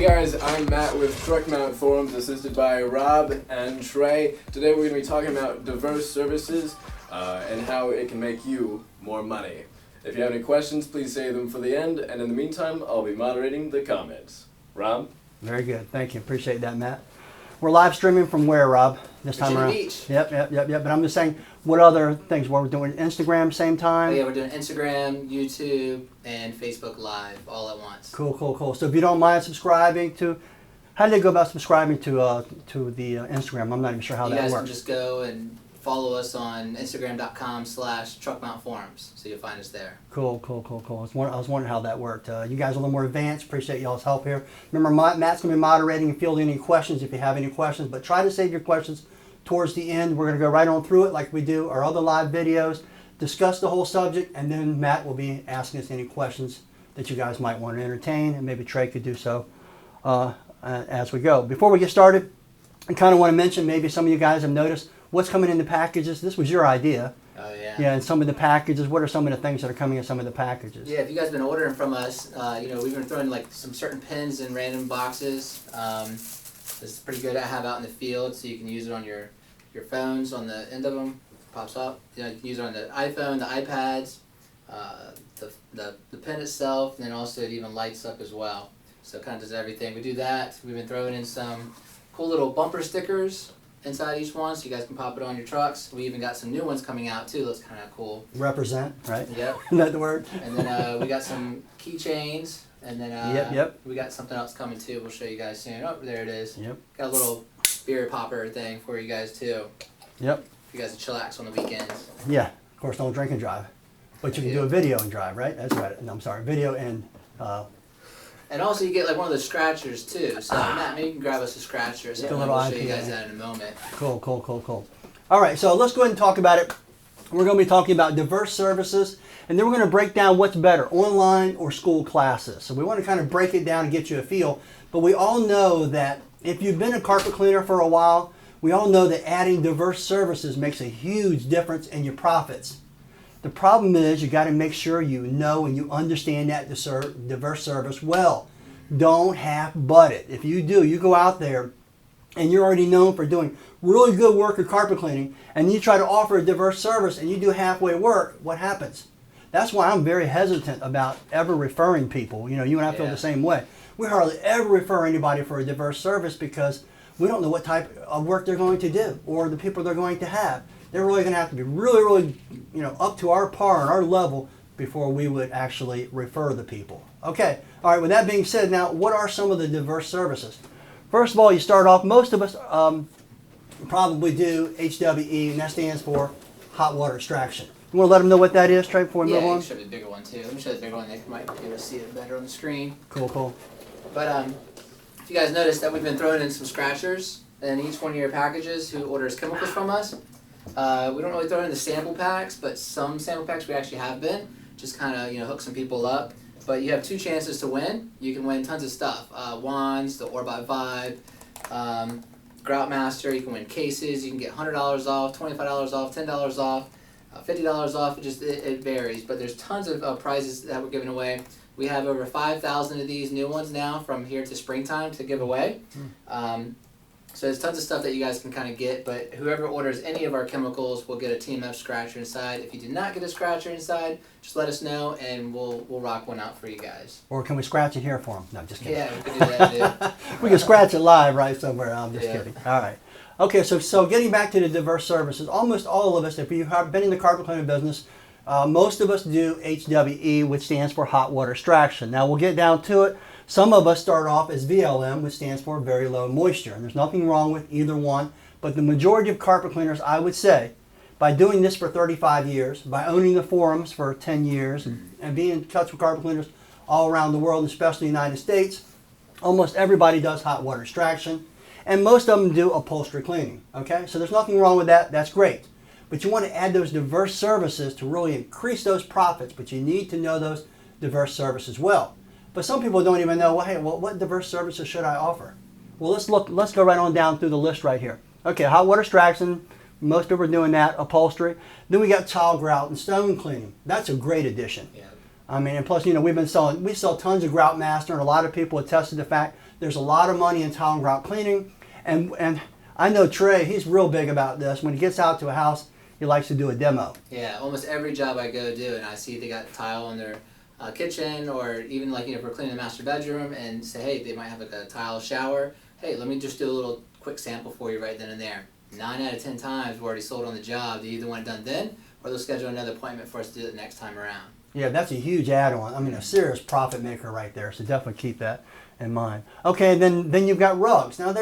guys, I'm Matt with Truck Mount Forums, assisted by Rob and Trey. Today we're going to be talking about diverse services and how it can make you more money. If you have any questions, please save them for the end, and in the meantime, I'll be moderating the comments. Rob? Very good. Thank you. Appreciate that, Matt. We're live streaming from where, Rob? This time around? Beach. Yep. But I'm just saying, what other things? What we're doing? Instagram, same time? Oh yeah, we're doing Instagram, YouTube, and Facebook Live all at once. Cool. So if you don't mind subscribing to, how do they go about subscribing to the Instagram? I'm not even sure how that works. You guys can just go and follow us on Instagram.com/truckmountforums. So you'll find us there. Cool. I was wondering how that worked. You guys are a little more advanced. Appreciate y'all's help here. Remember, Matt's going to be moderating and fielding any questions if you have any questions, but try to save your questions towards the end. We're going to go right on through it like we do our other live videos, discuss the whole subject, and then Matt will be asking us any questions that you guys might want to entertain, and maybe Trey could do so as we go. Before we get started, I kind of want to mention, maybe some of you guys have noticed what's coming in the packages. This was your idea. Oh yeah. Yeah, and some of the packages. What are some of the things that are coming in some of the packages? Yeah, if you guys have been ordering from us, we've been throwing like some certain pins in random boxes. This is pretty good to have out in the field, so you can use it on your phones on the end of them. Pops up. You can use it on the iPhone, the iPads, the pin itself, and then also it even lights up as well. So it kind of does everything. We do that. We've been throwing in some cool little bumper stickers inside each one, so you guys can pop it on your trucks. We even got some new ones coming out too. That's kind of cool. Represent, right? Yep. Isn't that the word? And then we got some keychains, and then Yep. we got something else coming too. We'll show you guys soon. Oh, there it is. Yep. Got a little beer popper thing for you guys too. Yep. For you guys to chillax on the weekends. Yeah. Of course, don't drink and drive, but you can do a video and drive, right? That's right. No, I'm sorry, video and. And also you get like one of those scratchers too. So Matt, maybe you can grab us a scratcher. So we'll show you guys that in a moment. Cool. All right, so let's go ahead and talk about it. We're going to be talking about diverse services, and then we're going to break down what's better, online or school classes. So we want to kind of break it down and get you a feel. But we all know that if you've been a carpet cleaner for a while, we all know that adding diverse services makes a huge difference in your profits. The problem is you got to make sure you know and you understand that diverse service well. Don't half-butt it. If you do, you go out there and you're already known for doing really good work at carpet cleaning, and you try to offer a diverse service and you do halfway work, what happens? That's why I'm very hesitant about ever referring people. You know, you and I feel the same way. We hardly ever refer anybody for a diverse service because we don't know what type of work they're going to do or the people they're going to have. They're really going to have to be really, up to our par and our level before we would actually refer the people. Okay, all right, with that being said, now, what are some of the diverse services? First of all, you start off, most of us probably do HWE, and that stands for hot water extraction. You want to let them know what that is, Trey, before we move on? Yeah, show the bigger one too. Let me show the bigger one. They might be able to see it better on the screen. Cool. But if you guys noticed that we've been throwing in some scratchers in each one of your packages who orders chemicals from us. We don't really throw in the sample packs, but some sample packs we actually have been. Just kind of hook some people up. But you have two chances to win. You can win tons of stuff. Wands, the Orbot Vibe, Grout Master. You can win cases. You can get $100 off, $25 off, $10 off, $50 off. It varies. But there's tons of prizes that we're giving away. We have over 5,000 of these new ones now from here to springtime to give away. So there's tons of stuff that you guys can kind of get, but whoever orders any of our chemicals will get a TMF scratcher inside. If you do not get a scratcher inside, just let us know and we'll rock one out for you guys. Or can we scratch it here for them? No, just kidding. Yeah, we can do that too. We can scratch it live right somewhere. I'm just kidding. All right. Okay, so getting back to the diverse services, almost all of us, if you have been in the carpet cleaning business, most of us do HWE, which stands for hot water extraction. Now we'll get down to it. Some of us start off as VLM, which stands for very low moisture. And there's nothing wrong with either one. But the majority of carpet cleaners, I would say, by doing this for 35 years, by owning the forums for 10 years, and being in touch with carpet cleaners all around the world, especially the United States, almost everybody does hot water extraction. And most of them do upholstery cleaning. Okay, so there's nothing wrong with that. That's great. But you want to add those diverse services to really increase those profits. But you need to know those diverse services well. But some people don't even know, what diverse services should I offer? Well, let's go right on down through the list right here. Okay, hot water extraction, most people are doing that, upholstery. Then we got tile grout and stone cleaning. That's a great addition. Yeah. I mean, and plus, we sell tons of grout master, and a lot of people attest to the fact there's a lot of money in tile and grout cleaning. And I know Trey, he's real big about this. When he gets out to a house, he likes to do a demo. Yeah, almost every job I go do, and I see they got tile in their kitchen, or even like, if we're cleaning the master bedroom and say, hey, they might have like a tile shower. Hey, let me just do a little quick sample for you right then and there. 9 out of 10 times we're already sold on the job. They either want it done then, or they'll schedule another appointment for us to do it the next time around. Yeah, that's a huge add-on. I mean, a serious profit maker right there. So definitely keep that in mind. Okay, then you've got rugs. Now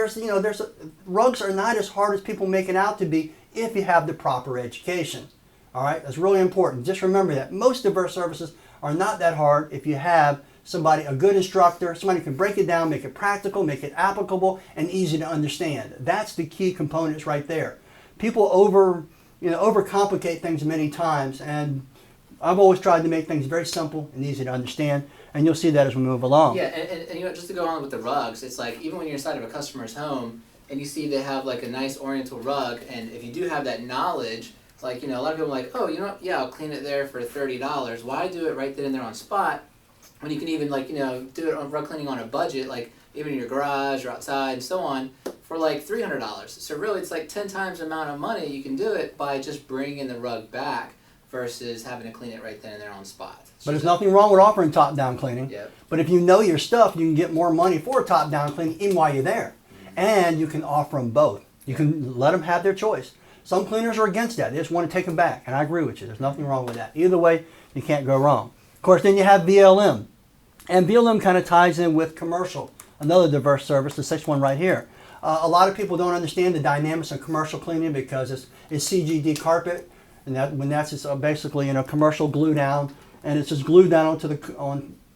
rugs are not as hard as people make it out to be if you have the proper education. All right, that's really important. Just remember that most diverse services are not that hard if you have somebody, a good instructor, somebody who can break it down, make it practical, make it applicable, and easy to understand. That's the key components right there. People overcomplicate things many times, and I've always tried to make things very simple and easy to understand, and you'll see that as we move along. Yeah, and just to go on with the rugs, it's like even when you're inside of a customer's home and you see they have like a nice oriental rug, and if you do have that knowledge, like, a lot of people are like, oh, yeah, I'll clean it there for $30. Why do it right then and there on spot when you can even do it on rug cleaning on a budget, like even in your garage or outside and so on, for like $300. So really it's like 10 times the amount of money you can do it by just bringing the rug back versus having to clean it right then and there on spot. But there's nothing wrong with offering top-down cleaning. Yep. But if you know your stuff, you can get more money for top-down cleaning even while you're there. Mm-hmm. And you can offer them both. You can let them have their choice. Some cleaners are against that. They just want to take them back. And I agree with you. There's nothing wrong with that. Either way, you can't go wrong. Of course, then you have BLM. And BLM kind of ties in with commercial, another diverse service, the sixth one right here. A lot of people don't understand the dynamics of commercial cleaning because it's CGD carpet. And that's just basically commercial glue down, and it's just glued down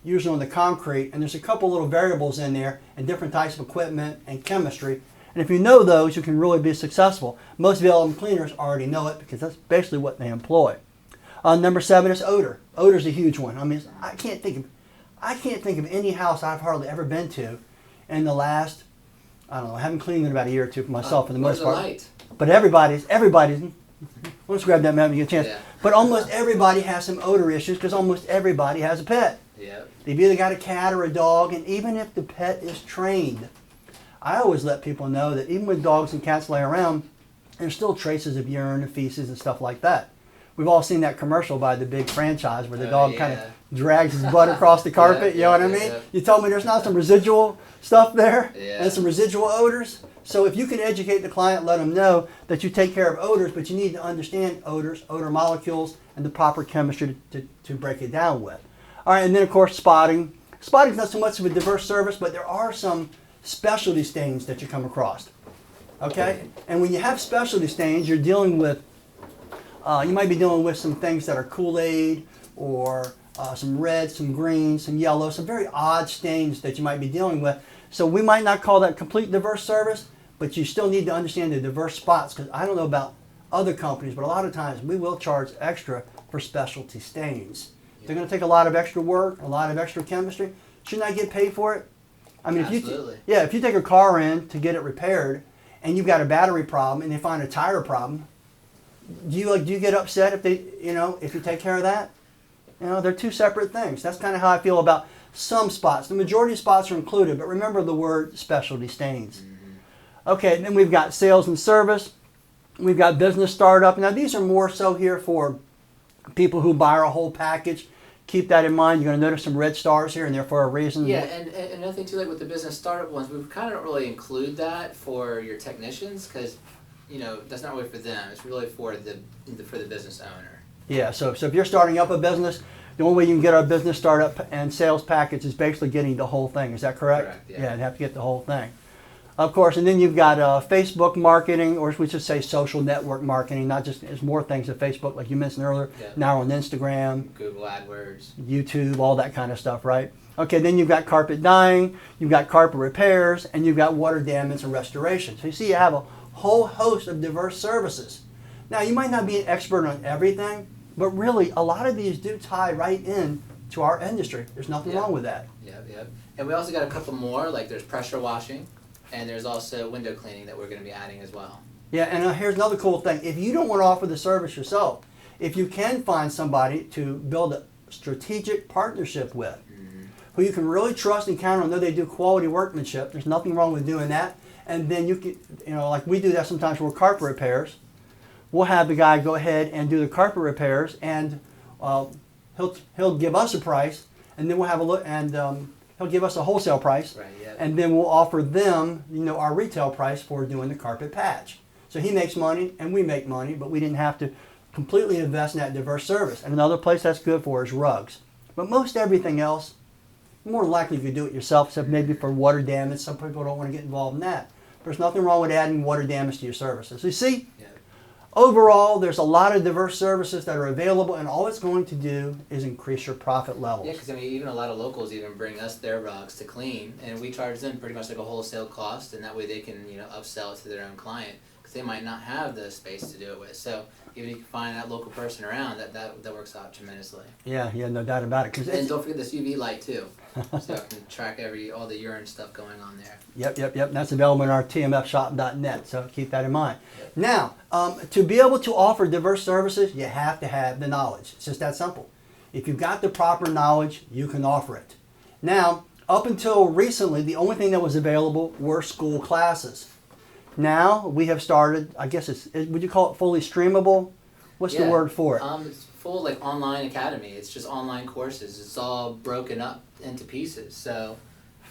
usually on the concrete. And there's a couple little variables in there and different types of equipment and chemistry. And if you know those, you can really be successful. Most VLM cleaners already know it because that's basically what they employ. Number 7 is odor. Odor's a huge one. I mean, I can't think of any house I've hardly ever been to in the last, I don't know, I haven't cleaned in about a year or two for myself for the most part. Light? But everybody's. Let's grab that man when you get a chance. Yeah. But almost everybody has some odor issues because almost everybody has a pet. Yep. They've either got a cat or a dog, and even if the pet is trained, I always let people know that even when dogs and cats lay around, there's still traces of urine and feces and stuff like that. We've all seen that commercial by the big franchise where the dog kind of drags his butt across the carpet, you know what I mean? You told me there's not some residual stuff there and some residual odors? So if you can educate the client, let them know that you take care of odors, but you need to understand odors, odor molecules, and the proper chemistry to break it down with. All right, and then of course spotting. Spotting is not so much of a diverse service, but there are some specialty stains that you come across. Okay? And when you have specialty stains, you're dealing with, you might be dealing with some things that are Kool-Aid or some red, some green, some yellow, some very odd stains that you might be dealing with. So we might not call that complete diverse service, but you still need to understand the diverse spots, because I don't know about other companies, but a lot of times we will charge extra for specialty stains. They're going to take a lot of extra work, a lot of extra chemistry. Shouldn't I get paid for it? I mean, Absolutely. if you take a car in to get it repaired and you've got a battery problem and they find a tire problem, do you get upset if if you take care of that? They're two separate things. That's kind of how I feel about some spots. The majority of spots are included, but remember the word specialty stains. Okay, then we've got sales and service. We've got business startup. Now these are more so here for people who buy a whole package. Keep that in mind. You're going to notice some red stars here, and they're for a reason. Yeah, and another thing too, like with the business startup ones, we kind of don't really include that for your technicians because, that's not really for them. It's really for the business owner. Yeah. So if you're starting up a business, the only way you can get our business startup and sales package is basically getting the whole thing. Is that correct? Correct. Yeah. Yeah, you have to get the whole thing. Of course, and then you've got Facebook marketing, or we should say social network marketing. Not just, there's more things than Facebook, like you mentioned earlier. Yeah. Now on Instagram, Google AdWords, YouTube, all that kind of stuff, right? Okay, then you've got carpet dyeing, you've got carpet repairs, and you've got water damage and restoration. So you see, you have a whole host of diverse services. Now, you might not be an expert on everything, but really, a lot of these do tie right in to our industry. There's nothing wrong with that. Yep. And we also got a couple more, like there's pressure washing. And there's also window cleaning that we're going to be adding as well. Yeah, and here's another cool thing. If you don't want to offer the service yourself, if you can find somebody to build strategic partnership with, who you can really trust and count on, know they do quality workmanship. There's nothing wrong with doing that. And then you can, like we do that sometimes for carpet repairs. We'll have the guy go ahead and do the carpet repairs, and he'll give us a price, and then we'll have a look, and he'll give us a wholesale price, Right, yeah. and then we'll offer them, our retail price for doing the carpet patch. So he makes money, and we make money, but we didn't have to completely invest in that diverse service. And another place that's good for is rugs. But most everything else, more than likely you could do it yourself, except maybe for water damage. Some people don't want to get involved in that. There's nothing wrong with adding water damage to your services. You see, overall, there's a lot of diverse services that are available, and all it's going to do is increase your profit levels. Yeah, because even a lot of locals even bring us their rugs to clean, and we charge them pretty much like a wholesale cost, and that way they can upsell it to their own client, because they might not have the space to do it with. So even if you can find that local person around, that works out tremendously. Yeah, no doubt about it. And don't forget this UV light too, so you can track all the urine stuff going on there. Yep. And that's available on our tmfshop.net, so keep that in mind. Yep. Now, to be able to offer diverse services, you have to have the knowledge. It's just that simple. If you've got the proper knowledge, you can offer it. Now, up until recently, the only thing that was available were school classes. Now, we have started, I guess would you call it fully streamable? What's the word for it? It's full online academy. It's just online courses. It's all broken up into pieces. So,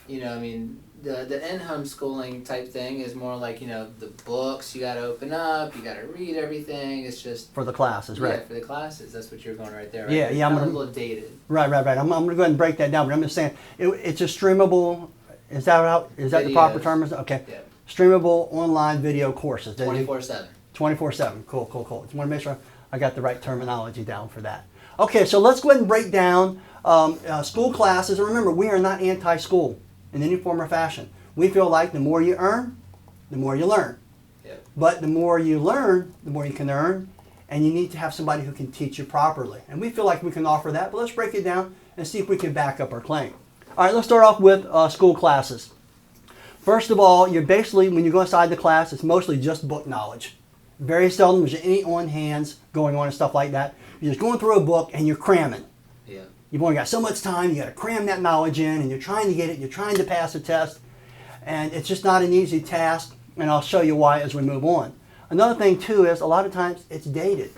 the in-home schooling type thing is more like, the books you got to open up, you got to read everything. It's just for the classes, right? Yeah, for the classes. That's what you're going right there. Right? Yeah. I'm a little dated. Right. I'm going to go ahead and break that down, but I'm just saying it's a streamable. Is that the proper term? Okay. Yeah. Streamable online video courses. 24/7. 24/7. Cool. Just want to make sure I got the right terminology down for that. Okay, so let's go ahead and break down school classes. And remember, we are not anti-school in any form or fashion. We feel like the more you earn, the more you learn. Yep. But the more you learn, the more you can earn, and you need to have somebody who can teach you properly. And we feel like we can offer that, but let's break it down and see if we can back up our claim. All right, let's start off with school classes. First of all, you're basically, when you go inside the class, it's mostly just book knowledge. Very seldom is there any on-hands going on and stuff like that. You're just going through a book and you're cramming. Yeah. You've only got so much time, you got to cram that knowledge in, and you're trying to get it, you're trying to pass a test, and it's just not an easy task, and I'll show you why as we move on. Another thing too is a lot of times it's dated.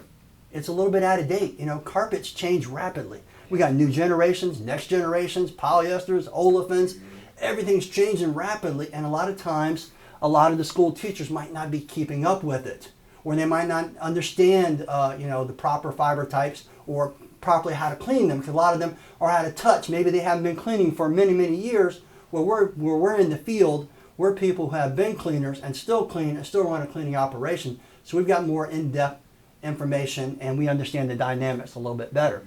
It's a little bit out of date. Carpets change rapidly. We got new generations, next generations, polyesters, olefins. Everything's changing rapidly, and a lot of times, a lot of the school teachers might not be keeping up with it, or they might not understand, the proper fiber types or properly how to clean them, because a lot of them are out of touch. Maybe they haven't been cleaning for many, many years. Where we're in the field, we're people who have been cleaners and still clean and still run a cleaning operation. So we've got more in-depth information, and we understand the dynamics a little bit better.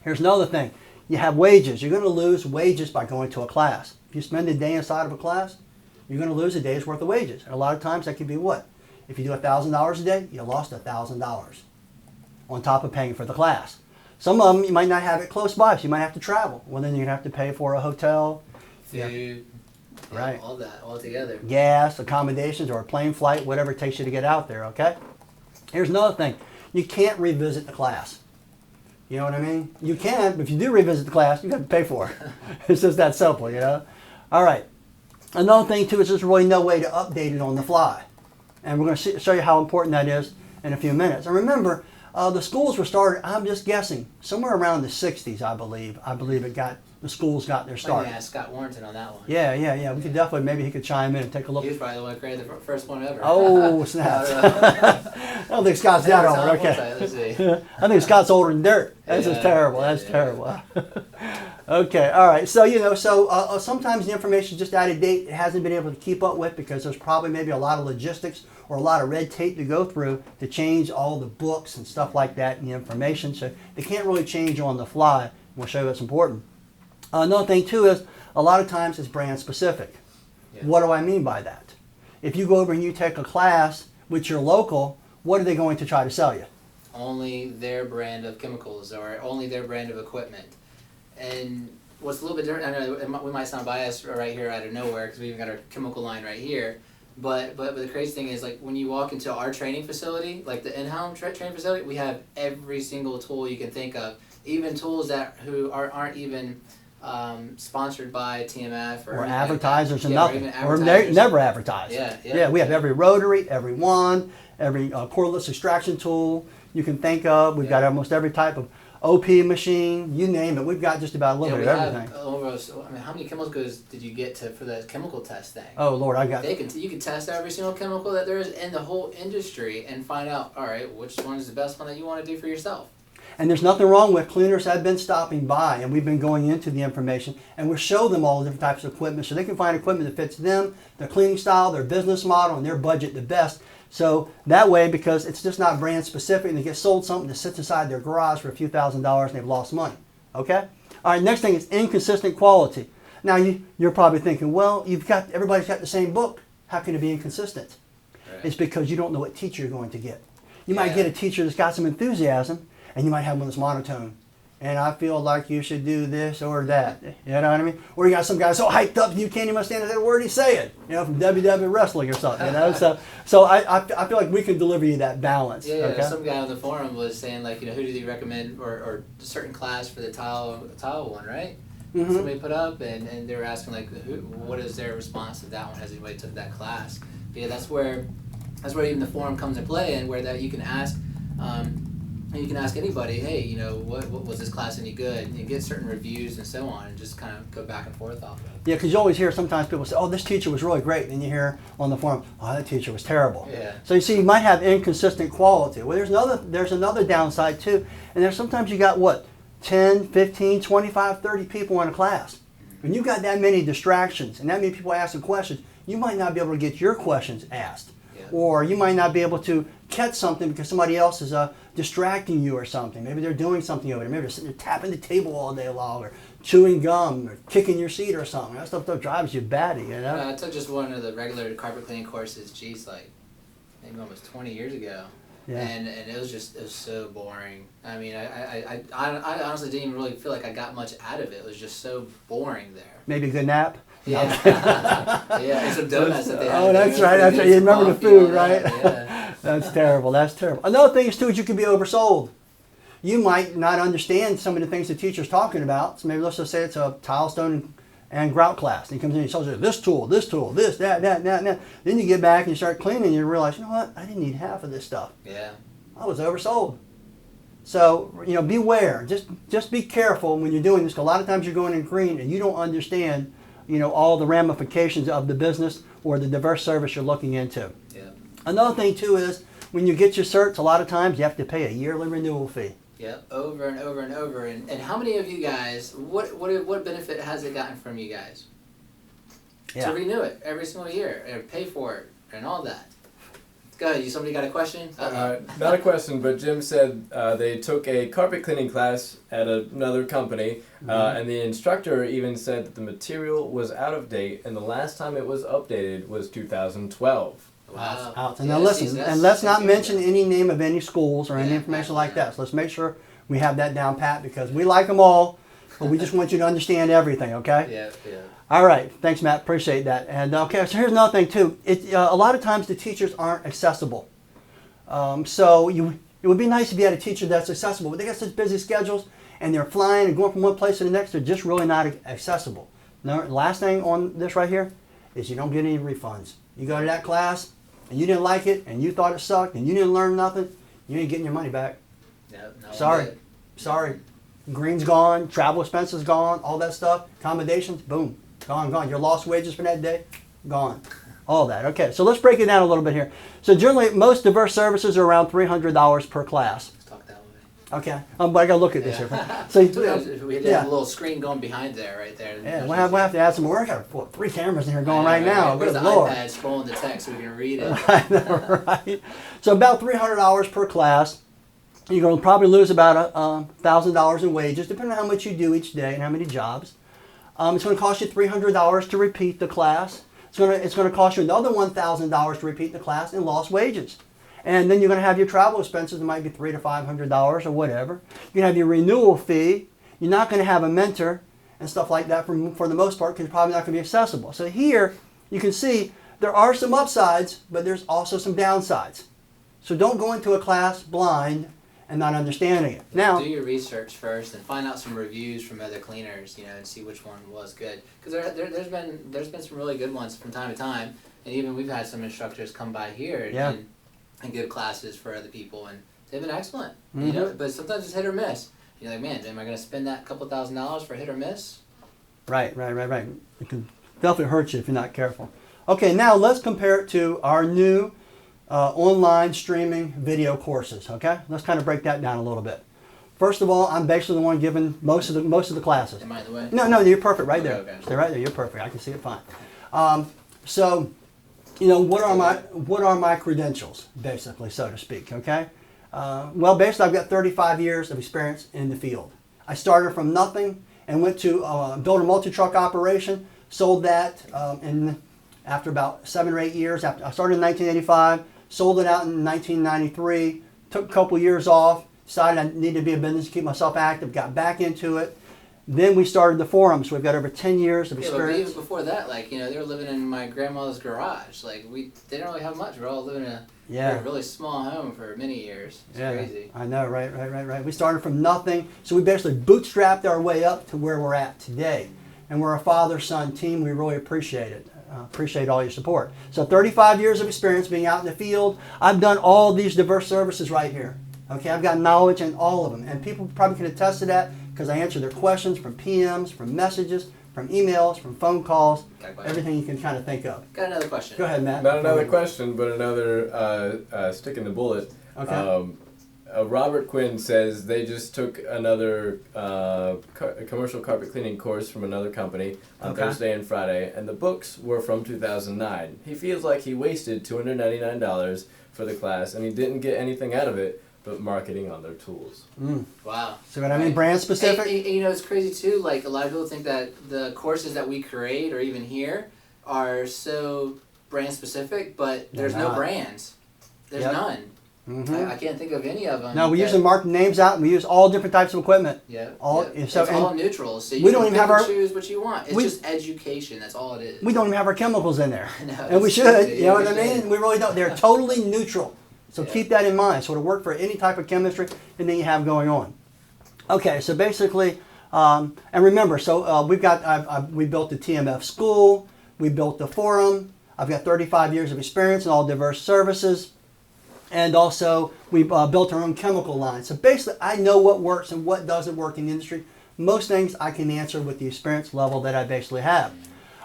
Here's another thing. You have wages. You're going to lose wages by going to a class. If you spend a day inside of a class, you're going to lose a day's worth of wages. And a lot of times that could be what? If you do $1,000 a day, you lost $1,000 on top of paying for the class. Some of them, you might not have it close by, so you might have to travel. Well, then you're going to have to pay for a hotel, food, right? All that, all together. Gas, accommodations, or a plane flight, whatever it takes you to get out there, okay? Here's another thing. You can't revisit the class. You know what I mean? You can, but if you do revisit the class, you got to pay for it. It's just that simple, All right. Another thing, too, is there's really no way to update it on the fly. And we're going to show you how important that is in a few minutes. And remember, the schools were started, I'm just guessing, somewhere around the 60s, I believe. I believe the schools got their start. Yeah, Scott Warrington on that one. Yeah. We could definitely, maybe he could chime in and take a look. He was probably the one who created the first one ever. Oh, snap. I don't think Scott's that old. Okay. Let's see. I think Scott's older than dirt. That's just terrible. That's terrible. Okay, all right. So, sometimes the information is just out of date. It hasn't been able to keep up with because there's probably maybe a lot of logistics or a lot of red tape to go through to change all the books and stuff like that and the information. So they can't really change on the fly. We'll show you what's important. Another thing, too, is a lot of times it's brand specific. Yeah. What do I mean by that? If you go over and you take a class with your local, what are they going to try to sell you? Only their brand of chemicals or only their brand of equipment. And what's a little bit different, I know we might sound biased right here out of nowhere because we've got our chemical line right here, But the crazy thing is, like, when you walk into our training facility, like the in-house training facility, we have every single tool you can think of, even tools that aren't even sponsored by TMF or advertisers and yeah, nothing, or never advertised. Yeah. We have every rotary, every wand, every cordless extraction tool you can think of. We've got almost every type of OP machine, you name it. We've got just about a little bit of everything. How many chemicals did you get for the chemical test thing? Oh Lord, You can test every single chemical that there is in the whole industry and find out, all right, which one is the best one that you want to do for yourself. And there's nothing wrong with cleaners have been stopping by, and we've been going into the information, and we show them all the different types of equipment so they can find equipment that fits them, their cleaning style, their business model, and their budget the best. So that way, because it's just not brand specific, and they get sold something that sits inside their garage for a few $1,000s and they've lost money. Okay? All right, next thing is inconsistent quality. Now you're probably thinking, well, everybody's got the same book. How can it be inconsistent? Right. It's because you don't know what teacher you're going to get. You might get a teacher that's got some enthusiasm, and you might have one that's monotone. And I feel like you should do this or that. You know what I mean? Or you got some guy so hyped up you can't even understand that word he's saying. You know, from WWE wrestling or something. You know, so I feel like we can deliver you that balance. Yeah, okay? Some guy on the forum was saying, like, who do you recommend or a certain class for the tile one, right? Mm-hmm. Somebody put up and they were asking, like, what is their response to that one? Has anybody took that class? But yeah, that's where even the forum comes into play, and where that you can ask. You can ask anybody, hey, what was this class any good? And you get certain reviews and so on, and just kind of go back and forth off of it. Yeah, because you always hear sometimes people say, oh, this teacher was really great. Then you hear on the forum, oh, that teacher was terrible. Yeah. So you see, you might have inconsistent quality. Well, there's another downside too. And there's sometimes you got, 10, 15, 25, 30 people in a class. When you've got that many distractions and that many people asking questions, you might not be able to get your questions asked. Yeah. Or you might not be able to catch something because somebody else is distracting you or something. Maybe they're doing something over there. Maybe they're sitting there tapping the table all day long, or chewing gum, or kicking your seat or something. That stuff drives you batty, you know? I took just one of the regular carpet cleaning courses, maybe almost 20 years ago. Yeah. And it was so boring. I mean, I honestly didn't even really feel like I got much out of it. It was just so boring there. Maybe a good nap? Yeah. Yeah, and some donuts that they had. Oh, that's right. That's right. You remember the food, right? Yeah. That's terrible. That's terrible. Another thing is, too, is you can be oversold. You might not understand some of the things the teacher's talking about. So maybe let's just say it's a tile, stone, and grout class. And he comes in and tells you this tool, this, that. Then you get back and you start cleaning and you realize, you know what? I didn't need half of this stuff. Yeah. I was oversold. So, beware. Just be careful when you're doing this. 'Cause a lot of times you're going in green and you don't understand all the ramifications of the business or the diverse service you're looking into. Yeah. Another thing too is when you get your certs, a lot of times you have to pay a yearly renewal fee. Yeah, over and over and over. And how many of you guys, what benefit has it gotten from you guys? Yeah. To renew it every single year and pay for it and all that. Go ahead, somebody got a question? Not a question, but Jim said they took a carpet cleaning class at another company, and the instructor even said that the material was out of date, and the last time it was updated was 2012. Wow. And now listen, and let's not mention any name of any schools or any information like that. So let's make sure we have that down pat, because we like them all, but we just want you to understand everything, okay? Yeah. All right. Thanks, Matt. Appreciate that. And okay, so here's another thing too. A lot of times the teachers aren't accessible. So it would be nice if you had a teacher that's accessible, but they got such busy schedules and they're flying and going from one place to the next. They're just really not accessible. Now, last thing on this right here is you don't get any refunds. You go to that class and you didn't like it and you thought it sucked and you didn't learn nothing, you ain't getting your money back. No, Sorry. Green's gone, travel expenses gone, all that stuff, accommodations, boom, gone. Your lost wages for that day, gone. All that. Okay, so let's break it down a little bit here. So generally, most diverse services are around $300 per class. Let's talk that way. Okay, but I got to look at this here. So we have a little screen going behind there, right there. Yeah, we'll have to add some more. I got 3 cameras in here going right now. Where's Good the Lord. iPad scrolling the text so we can read it? I know, right? So about $300 per class. You're going to probably lose about $1,000 in wages, depending on how much you do each day and how many jobs. It's going to cost you $300 to repeat the class. It's going to cost you another $1,000 to repeat the class in lost wages. And then you're going to have your travel expenses. It might be $300 to $500 or whatever. You're going to have your renewal fee. You're not going to have a mentor and stuff like that for the most part, because it's probably not going to be accessible. So here you can see there are some upsides, but there's also some downsides. So don't go into a class blind and not understanding it. Now, do your research first and find out some reviews from other cleaners, and see which one was good. Because there's been some really good ones from time to time, and even we've had some instructors come by here and give classes for other people, and they've been excellent. But sometimes it's hit or miss. You're like, man, am I going to spend that couple $1,000s for hit or miss? Right. It can definitely hurt you if you're not careful. Okay, now let's compare it to our new online streaming video courses. Okay, let's kind of break that down a little bit. First of all, I'm basically the one giving most of the classes. Am I in the way? No, you're perfect right there. Okay. Stay right there. You're perfect. I can see it fine. So, what are my credentials, basically, so to speak? Okay. Well, basically, I've got 35 years of experience in the field. I started from nothing and went to build a multi-truck operation. Sold that after about 7 or 8 years. I started in 1985. Sold it out in 1993, took a couple years off, decided I needed to be a business to keep myself active, got back into it. Then we started the forums. We've got over 10 years of experience. But even before that, they were living in my grandmother's garage. They didn't really have much. We were all living in a really small home for many years. It's crazy. I know, right. We started from nothing, so we basically bootstrapped our way up to where we're at today. And we're a father-son team. We really appreciate it. Appreciate all your support. So 35 years of experience being out in the field. I've done all these diverse services right here. Okay, I've got knowledge in all of them. And people probably can attest to that because I answer their questions from PMs, from messages, from emails, from phone calls, everything you can kind of think of. Got another question. Go ahead, Matt. Not another question, but another stick in the bullet. Okay. Robert Quinn says they just took another commercial carpet cleaning course from another company on Thursday and Friday, and the books were from 2009. He feels like he wasted $299 for the class, and he didn't get anything out of it but marketing on their tools. Wow. See what I mean? Brand specific? It's crazy too. A lot of people think that the courses that we create or even here are so brand specific, but there's no brands. There's none. Mm-hmm. I can't think of any of them. No, we usually mark names out, and we use all different types of equipment. So it's all neutral, so you can choose what you want. It's just education. That's all it is. We don't even have our chemicals in there, no, and we should. You know what I mean? We really don't. They're totally neutral. So keep that in mind. So it'll work for any type of chemistry and then you have going on. Okay, so basically, and remember, so we built the TMF school, we built the forum. I've got 35 years of experience in all diverse services. And also, we built our own chemical line. So basically, I know what works and what doesn't work in the industry. Most things I can answer with the experience level that I basically have.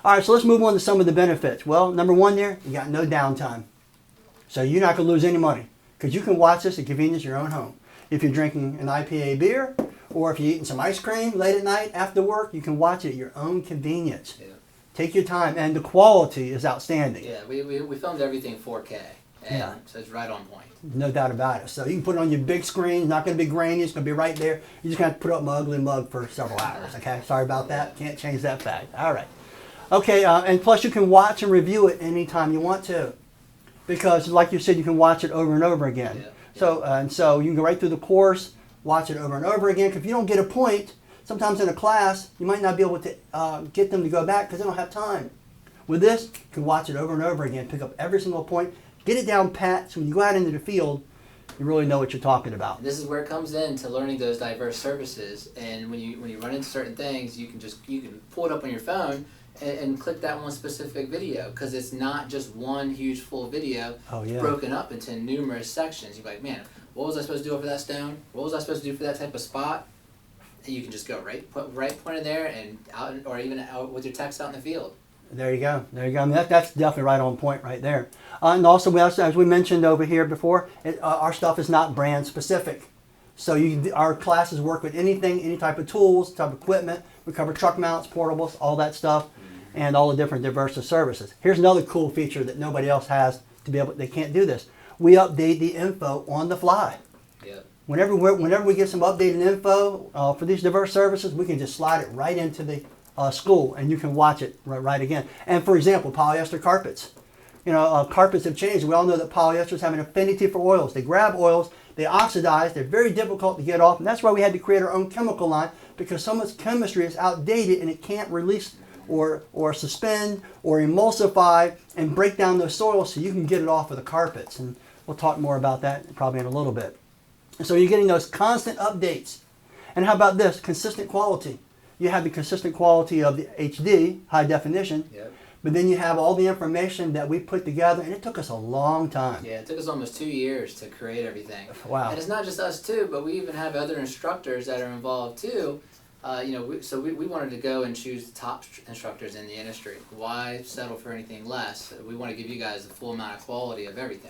All right, so let's move on to some of the benefits. Well, number one there, you got no downtime. So you're not going to lose any money because you can watch this at convenience of your own home. If you're drinking an IPA beer or if you're eating some ice cream late at night after work, you can watch it at your own convenience. Yeah. Take your time, and the quality is outstanding. Yeah, we filmed everything 4K. So it's right on point. No doubt about it. So you can put it on your big screen. It's not going to be grainy. It's going to be right there. You just got to put up my ugly mug for several hours. Okay, sorry about that. Can't change that fact. All right. Okay, and plus you can watch and review it anytime you want to, because like you said, you can watch it over and over again. Yeah. So you can go right through the course, watch it over and over again. If you don't get a point, sometimes in a class you might not be able to get them to go back because they don't have time. With this, you can watch it over and over again, pick up every single point. Get it down pat, so when you go out into the field, you really know what you're talking about. This is where it comes in to learning those diverse services. And when you run into certain things, you can pull it up on your phone and click that one specific video, because it's not just one huge full video broken up into numerous sections. You're like, man, what was I supposed to do over that stone? What was I supposed to do for that type of spot? And you can just go right point in there and out, or even out with your text out in the field. There you go. I mean, that's definitely right on point right there. And also, as we mentioned over here before, our stuff is not brand specific. So our classes work with anything, any type of tools, type of equipment. We cover truck mounts, portables, all that stuff, and all the different diverse services. Here's another cool feature that nobody else has to be able. They can't do this. We update the info on the fly. Yep. Whenever we get some updated info for these diverse services, we can just slide it right into the school, and you can watch it right again. And for example, polyester carpets. Carpets have changed. We all know that polyesters have an affinity for oils. They grab oils, they oxidize, they're very difficult to get off, and that's why we had to create our own chemical line, because some of its chemistry is outdated and it can't release or suspend or emulsify and break down those soils so you can get it off of the carpets. And we'll talk more about that probably in a little bit. So you're getting those constant updates. And how about this? Consistent quality. You have the consistent quality of the HD, high definition, Yep. but then you have all the information that we put together, and it took us a long time. Yeah, it took us almost 2 years to create everything. Wow. And it's not just us too, but we even have other instructors that are involved too. We wanted to go and choose the top instructors in the industry. Why settle for anything less? We want to give you guys the full amount of quality of everything.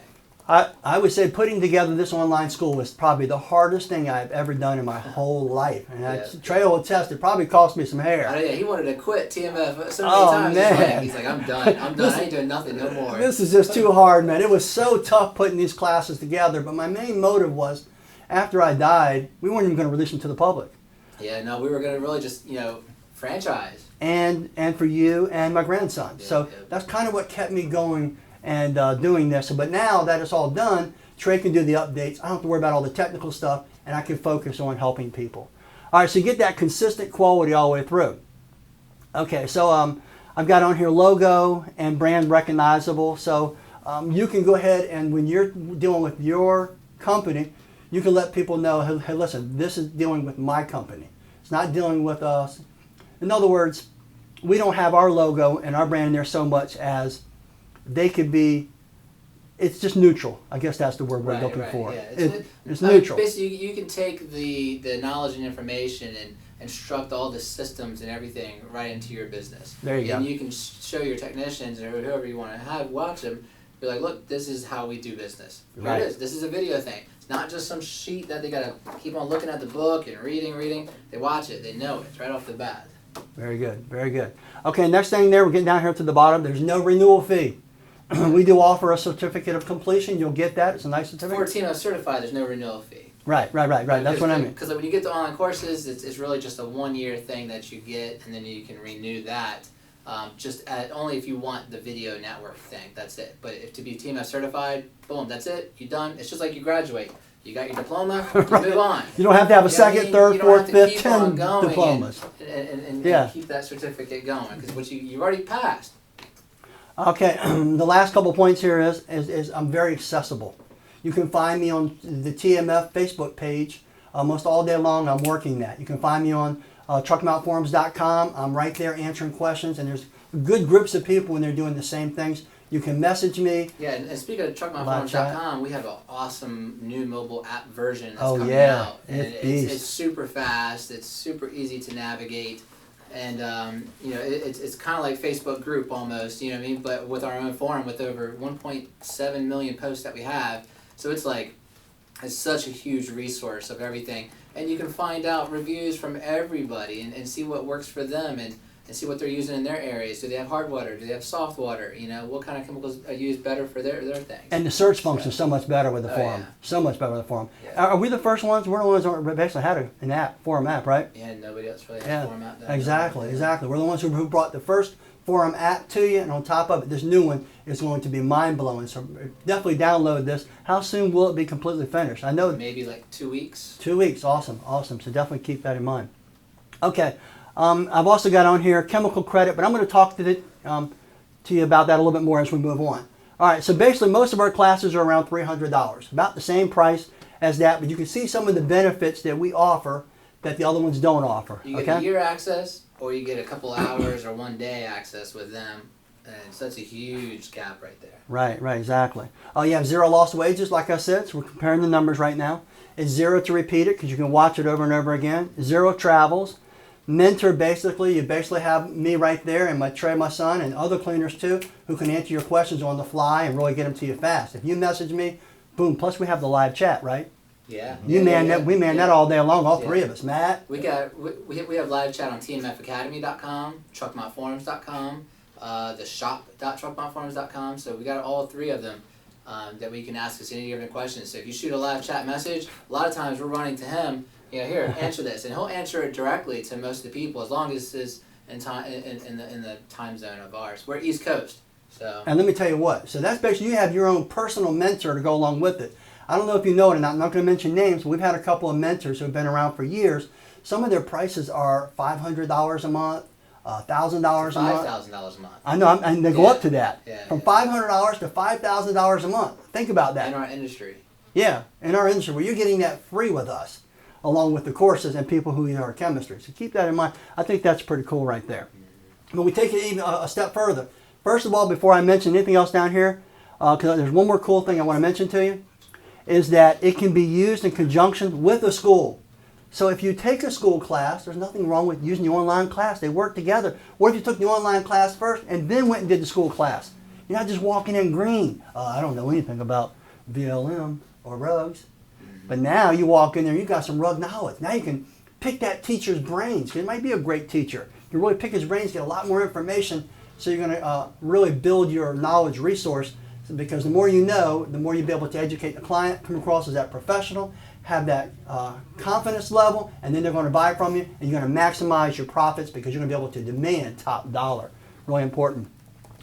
I would say putting together this online school was probably the hardest thing I've ever done in my whole life. And Trey will attest, it probably cost me some hair. Yeah, he wanted to quit TMF so many times. Man. He's like, I'm done. I ain't doing nothing no more. This is just too hard, man. It was so tough putting these classes together. But my main motive was, after I died, we weren't even going to release them to the public. Yeah, no, we were going to really just, franchise. And for you and my grandson. So that's kind of what kept me going and doing this. But now that it's all done, Trey can do the updates. I don't have to worry about all the technical stuff, and I can focus on helping people. All right, so you get that consistent quality all the way through. Okay, so I've got on here logo and brand recognizable. So you can go ahead and when you're dealing with your company, you can let people know, hey, listen, this is dealing with my company. It's not dealing with us. In other words, we don't have our logo and our brand there so much as they could be, it's just neutral. I guess that's the word we're looking for. Yeah. It's neutral. Basically, you can take the knowledge and information and instruct all the systems and everything right into your business. There you go. And you can show your technicians or whoever you want to have watch them, be like, look, this is how we do business. Here Right. it is. This is a video thing. It's not just some sheet that they got to keep on looking at the book and reading. They watch it. They know it right off the bat. Very good, very good. Okay, next thing there, we're getting down here to the bottom. There's no renewal fee. We do offer a certificate of completion. You'll get that. It's a nice For certificate. TMF certified, there's no renewal fee. Right. That's what I mean. Because when you get to online courses, it's really just a 1 year thing that you get, and then you can renew that. Only if you want the video network thing. That's it. But if to be TMF certified, boom, that's it. You're done. It's just like you graduate. You got your diploma. You move on. You don't have to have a second, third, fourth, fifth, 10 going diplomas. And Yeah. keep that certificate going because you already passed. Okay, the last couple points here is I'm very accessible. You can find me on the TMF Facebook page almost all day long. I'm working that. You can find me on truckmountforums.com. I'm right there answering questions, and there's good groups of people when they're doing the same things. You can message me. Yeah, and speaking of truckmountforums.com, we have an awesome new mobile app version that's coming yeah. out. And it's super fast. It's super easy to navigate. And it's kind of like Facebook group almost, you know what I mean? But with our own forum with over 1.7 million posts that we have. So it's such a huge resource of everything. And you can find out reviews from everybody and see what works for them and see what they're using in their areas. Do they have hard water? Do they have soft water? What kind of chemicals are used better for their things? And the search function is so much better with the forum. Yeah. So much better with the forum. Yeah. Are we the first ones? We're the ones that basically had an app, forum app, right? Yeah, nobody else really has Yeah, a forum out there. exactly. We're the ones who brought the first forum app to you, and on top of it, this new one is going to be mind-blowing. So definitely download this. How soon will it be completely finished? I know maybe like 2 weeks. 2 weeks. Awesome. So definitely keep that in mind. Okay. I've also got on here chemical credit, but I'm going to talk to you about that a little bit more as we move on. All right, so basically most of our classes are around $300, about the same price as that, but you can see some of the benefits that we offer that the other ones don't offer. You get a year access, or you get a couple hours or 1 day access with them, and so that's a huge gap right there. Right, exactly. You have zero lost wages, like I said, so we're comparing the numbers right now. It's zero to repeat it because you can watch it over and over again. Zero travels. Mentor, you basically have me right there and my son and other cleaners too who can answer your questions on the fly and really get them to you fast. If you message me, boom, plus we have the live chat, right? Yeah. We man that all day long, all three of us. Matt? We have live chat on tmfacademy.com, truckmountforums.com, the shop.truckmountforums.com, so we got all three of them that we can ask us any given questions. So if you shoot a live chat message, a lot of times we're running to him, here, answer this, and he'll answer it directly to most of the people as long as it's in the time zone of ours. We're East Coast, so. And let me tell you what. So that's basically you have your own personal mentor to go along with it. I don't know if you know it, and I'm not going to mention names. But we've had a couple of mentors who have been around for years. Some of their prices are $500 a month, $1,000 a month. $5,000 a month. I know, and they go Yeah. up to that. Yeah, From yeah. $500 to $5,000 a month. Think about that. In our industry. Yeah, in our industry, where you're getting that free with us, along with the courses and people who use our chemistry. So keep that in mind. I think that's pretty cool right there. But we take it even a step further. First of all, before I mention anything else down here, because there's one more cool thing I want to mention to you, is that it can be used in conjunction with a school. So if you take a school class, there's nothing wrong with using the online class. They work together. What if you took the online class first and then went and did the school class? You're not just walking in green. I don't know anything about VLM or rugs. But now you walk in there, you got some rug knowledge. Now you can pick that teacher's brains. He might be a great teacher. You really pick his brains, get a lot more information, so you're going to really build your knowledge resource, because the more you know, the more you'll be able to educate the client, come across as that professional, have that confidence level, and then they're going to buy from you, and you're going to maximize your profits because you're going to be able to demand top dollar. Really important.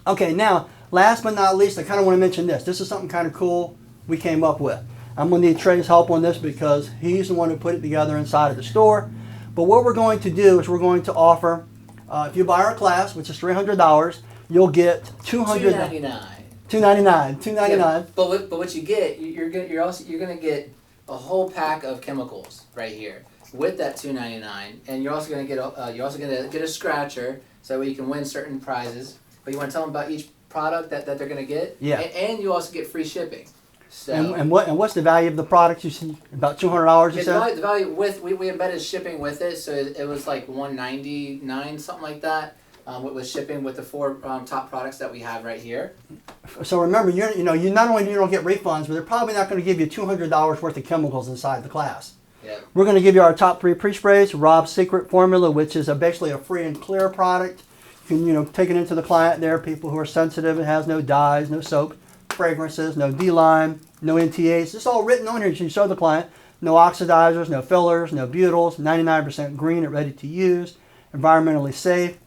Okay, now, last but not least, I kind of want to mention this. This is something kind of cool we came up with. I'm going to need Trey's help on this because he's the one who put it together inside of the store. But what we're going to do is we're going to offer, if you buy our class, which is $300, you'll get $299. $299. Yeah, but what you get, you're gonna get a whole pack of chemicals right here with that $299, and you're also gonna get a scratcher so that you can win certain prizes. But you want to tell them about each product that they're gonna get. Yeah. And you also get free shipping. So. And what's the value of the products? You see about $200. You Yeah, said the value with we embedded shipping with it, so it was like $199, something like that. With shipping with the 4 top products that we have right here. So remember, you not only you don't get refunds, but they're probably not going to give you $200 worth of chemicals inside the class. Yeah. We're going to give you our top 3 pre-sprays, Rob's Secret Formula, which is basically a free and clear product. You can take it into the client there, people who are sensitive. It has no dyes, no soap, fragrances, no D-lime, no NTAs. It's all written on here. You can show the client. No oxidizers, no fillers, no butyls, 99% green and ready to use, environmentally safe.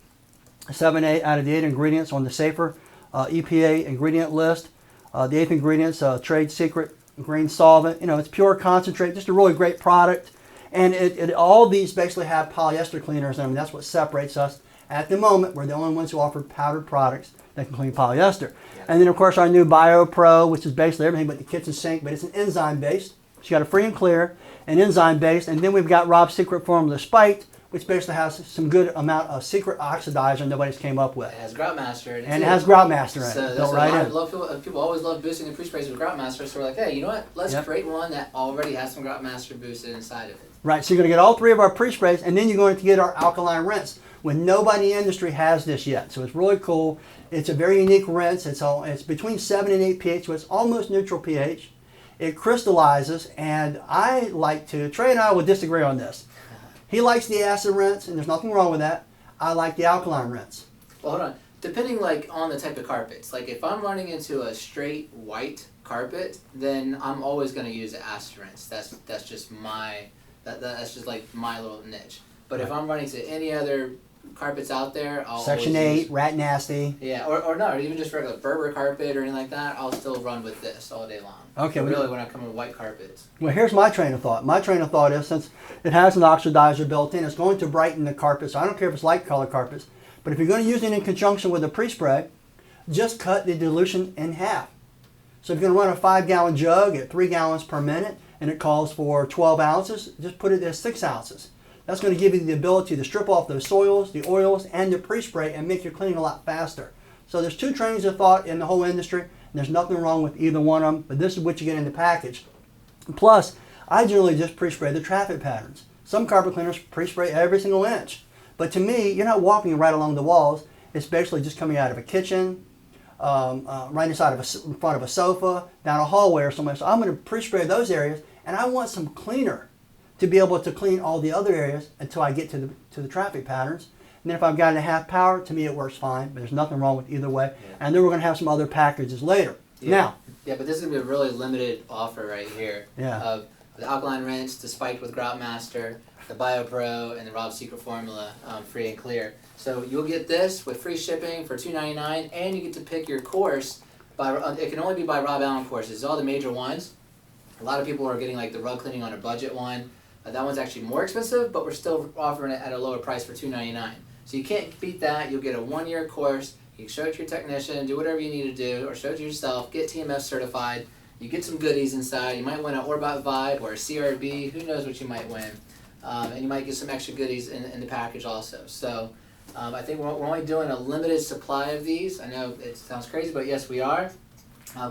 7 out of the 8 ingredients on the safer EPA ingredient list. The 8th ingredient's trade secret green solvent. It's pure concentrate, just a really great product. And all these basically have polyester cleaners in them. That's what separates us. At the moment, we're the only ones who offer powdered products that can clean polyester. Yeah. And then, of course, our new Bio Pro, which is basically everything but the kitchen sink, but it's an enzyme-based. So you got a free and clear, and enzyme-based. And then we've got Rob's Secret Formula Spiked, which basically has some good amount of secret oxidizer nobody's came up with. It has Groutmaster in it. And it has Groutmaster in it. So Built right in. People always love boosting the pre-sprays with Groutmaster, so we're like, hey, you know what? Let's create one that already has some Groutmaster boosted inside of it. Right, so you're going to get all 3 of our pre-sprays, and then you're going to get our alkaline rinse. When nobody in the industry has this yet. So it's really cool. It's a very unique rinse. It's between 7 and 8 pH, so it's almost neutral pH. It crystallizes, and Trey and I will disagree on this. He likes the acid rinse, and there's nothing wrong with that. I like the alkaline rinse. Well, hold on. Depending on the type of carpets, like if I'm running into a straight white carpet, then I'm always going to use the acid rinse. That's just my my little niche. But if I'm running to any other carpets out there, I'll Section 8, Rat Nasty. Yeah, or even just regular Berber carpet or anything like that, I'll still run with this all day long. Okay. Really, when I come with white carpets. Well, here's my train of thought. My train of thought is, since it has an oxidizer built in, it's going to brighten the carpet. So I don't care if it's light color carpets, but if you're going to use it in conjunction with a pre-spray, just cut the dilution in half. So if you're going to run a 5-gallon jug at 3 gallons per minute, and it calls for 12 ounces, just put it at 6 ounces. That's going to give you the ability to strip off those soils, the oils, and the pre-spray and make your cleaning a lot faster. So there's 2 trains of thought in the whole industry, and there's nothing wrong with either one of them, but this is what you get in the package. Plus, I generally just pre-spray the traffic patterns. Some carpet cleaners pre-spray every single inch. But to me, you're not walking right along the walls. It's basically just coming out of a kitchen, right inside of in front of a sofa, down a hallway or somewhere. So I'm going to pre-spray those areas, and I want some cleaner to be able to clean all the other areas until I get to the traffic patterns. And then if I've got it at half power, to me it works fine, but there's nothing wrong with either way. Yeah. And then we're going to have some other packages later. Yeah. Now. Yeah, but this is going to be a really limited offer right here. Yeah. Of the alkaline rinse, the spiked with Groutmaster, the Bio Pro, and the Rob's Secret Formula, free and clear. So you'll get this with free shipping for $2.99, and you get to pick your course. It can only be by Rob Allen courses. All the major ones. A lot of people are getting like the rug cleaning on a budget one. That one's actually more expensive, but we're still offering it at a lower price for $2.99. So you can't beat that. You'll get a 1-year course. You can show it to your technician, do whatever you need to do, or show it to yourself, get TMF certified. You get some goodies inside. You might win an Orbot Vibe or a CRB. Who knows what you might win. And you might get some extra goodies in the package also. So I think we're only doing a limited supply of these. I know it sounds crazy, but yes, we are.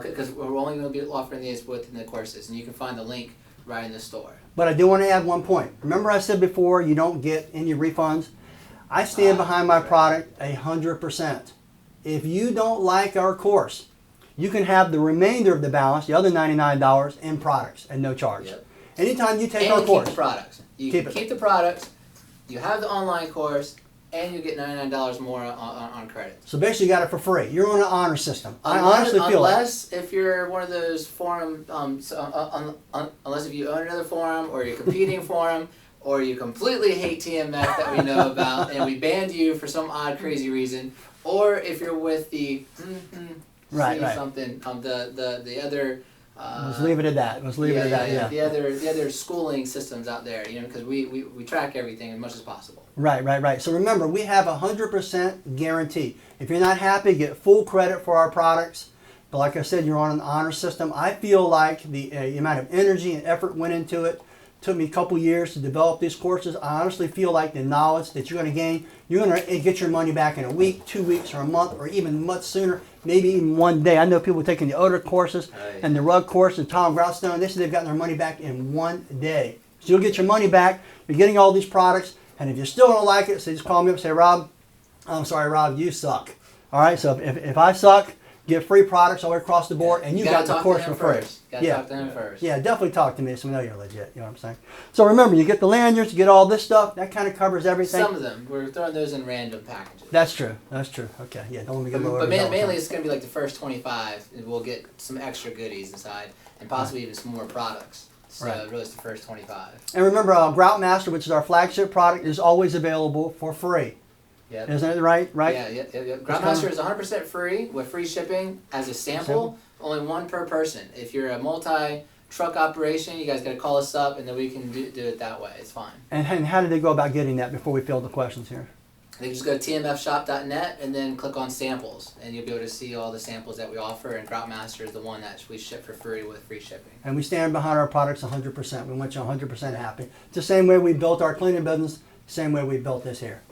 Because we're only going to be offering these within the courses. And you can find the link right in the store. But I do want to add one point. Remember I said before you don't get any refunds? I stand behind my product 100%. If you don't like our course, you can have the remainder of the balance, the other $99, in products at no charge. Yep. Anytime you take and our you course. keep the products. You can keep the products, you have the online course, and you get $99 more on credit. So basically you got it for free. You're on an honor system. I honestly feel unless if you're one of those forum, unless if you own another forum, or you're competing forum, or you completely hate TMF that we know about, and we banned you for some odd, crazy reason, or if you're with the right. something the other. Let's leave it at that. Let's leave it at that. Yeah. The other schooling systems out there, because we track everything as much as possible. Right. So remember, we have 100% guarantee. If you're not happy, get full credit for our products. But like I said, you're on an honor system. I feel like the amount of energy and effort went into it. Took me a couple years to develop these courses. I honestly feel like the knowledge that you're going to gain, you're going to get your money back in a week, 2 weeks, or a month, or even much sooner, maybe even one day. I know people taking the odor courses and the rug course and Tom Groutstone. They say they've gotten their money back in one day. So you'll get your money back. You're getting all these products, and if you still don't like it, so just call me up and say, Rob, I'm sorry, Rob, you suck. All right, so if I suck, get free products all the way across the board, and you got the course for free. Talk to him first. Yeah, definitely talk to me so we know you're legit. You know what I'm saying? So remember, you get the lanyards, you get all this stuff. That kind of covers everything. Some of them. We're throwing those in random packages. That's true. Okay, yeah, don't let me get lower. But mainly it's going to be like the first 25, and we'll get some extra goodies inside, and possibly even some more products. So really it's the first 25. And remember, Grout Master, which is our flagship product, is always available for free. Yep. Isn't it right? Yeah. Grout Master is 100% free with free shipping as a sample. Only one per person. If you're a multi-truck operation, you guys got to call us up, and then we can do it that way. It's fine. And how did they go about getting that before we field the questions here? They just go to tmfshop.net and then click on samples, and you'll be able to see all the samples that we offer. And Grout Master is the one that we ship for free with free shipping. And we stand behind our products 100%. We want you 100% happy. It's the same way we built our cleaning business, same way we built this here.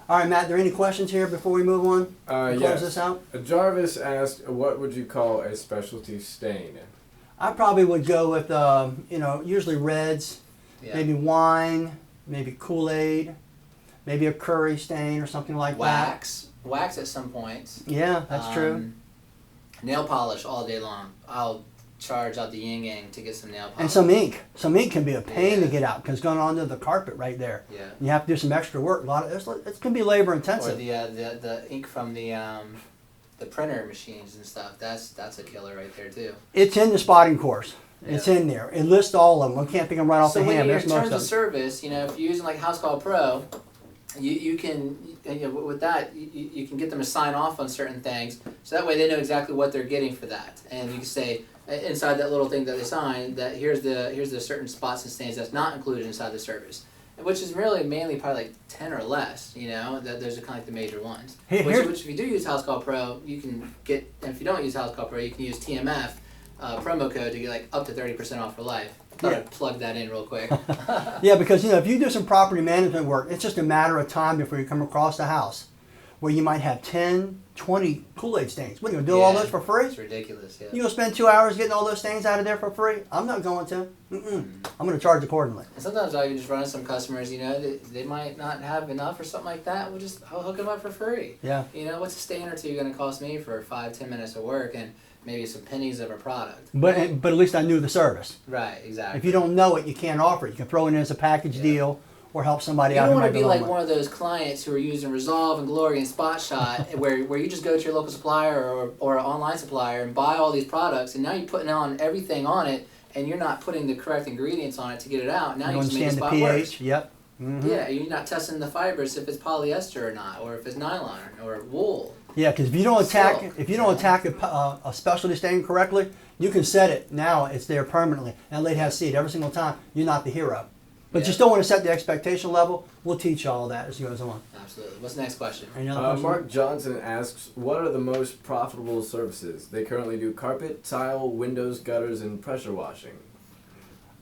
All right, Matt, are there any questions here before we move on? Close this out? Jarvis asked, what would you call a specialty stain? I probably would go with, usually reds, maybe wine, maybe Kool-Aid, maybe a curry stain or something like that. Wax at some points. Yeah, that's true. Nail polish all day long. I'll charge out the yin yang to get some nail polish. And some ink. Some ink can be a pain to get out because it's going onto the carpet right there. Yeah. You have to do some extra work. It can be labor intensive. Or the ink from the printer machines and stuff. That's a killer right there too. It's in the spotting course. It's in there. It lists all of them. I can't think of them right off the hand. So in terms of service, if you're using like House Call Pro, you can with that you can get them to sign off on certain things, so that way they know exactly what they're getting for that, and you can say inside that little thing that they sign that here's the certain spots and stains that's not included inside the service, which is really mainly probably like 10 or less. That those are kind of like the major ones. Which if you do use House Call Pro, you can get, and if you don't use House Call Pro, you can use TMF promo code to get like up to 30% off for life. Thought I'd plug that in real quick. Yeah, because if you do some property management work, it's just a matter of time before you come across a house where you might have 10, 20 Kool-Aid stains. What, are you going to do all those for free? It's ridiculous, yeah. You going to spend 2 hours getting all those stains out of there for free? I'm not going to. I'm going to charge accordingly. And sometimes I can just run into some customers, they might not have enough or something like that. I'll hook them up for free. Yeah. What's a stain or two going to cost me for 5-10 minutes of work and maybe some pennies of a product? But at least I knew the service. Right, exactly. If you don't know it, you can't offer it. You can throw it in as a package deal or help somebody out. You don't want to be like one of those clients who are using Resolve and Glory and Spot Shot where you just go to your local supplier or an online supplier and buy all these products, and now you're putting on everything on it, and you're not putting the correct ingredients on it to get it out. Now you just make the spot worse. Yep. Mm-hmm. Yeah, you're not testing the fibers if it's polyester or not, or if it's nylon or wool. Yeah, because if you don't attack a specialty stain correctly, you can set it now. It's there permanently, and let it have seed every single time. You're not the hero. But Yeah. you still want to set the expectation level. We'll teach you all that as it goes on. Absolutely. What's the next question? Any other questions? Mark Johnson asks, what are the most profitable services? They currently do carpet, tile, windows, gutters, and pressure washing.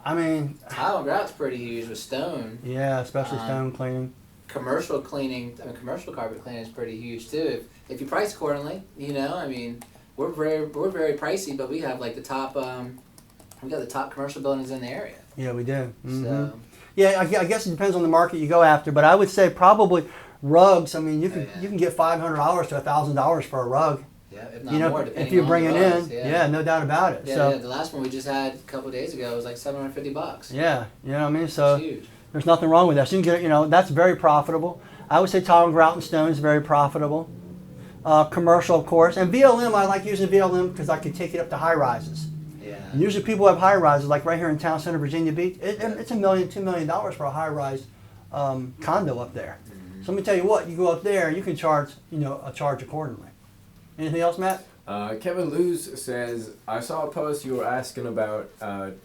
I mean, Tile and grout's pretty huge with stone. yeah, especially stone cleaning. Commercial cleaning, I mean, commercial carpet cleaning is pretty huge too. If you price accordingly, you know, I mean, we're very pricey, but we have like the top, we got the top commercial buildings in the area. Yeah, we do. Mhm. So Yeah, I guess it depends on the market you go after, but I would say probably rugs. I mean, you can get $500 to $1,000 for a rug. yeah, if not You know, more, depending if you on bring the it rugs, in, yeah, no doubt about it. Yeah, So yeah, the last one we just had a couple of days ago was like $750. yeah, you know what I mean. So It's huge. there's nothing wrong with that. So you can get, you know, that's very profitable. I would say tile and grout and stone is very profitable. Commercial, of course, and VLM. I like using VLM because I can take it up to high rises. Yeah. And usually people have high rises, like right here in Town Center, Virginia Beach. It's $1 million, $2 million for a high rise condo up there. Mm-hmm. So let me tell you what, you go up there, you can charge, you know, a charge accordingly. Anything else, Matt? Kevin Luz says, I saw a post you were asking about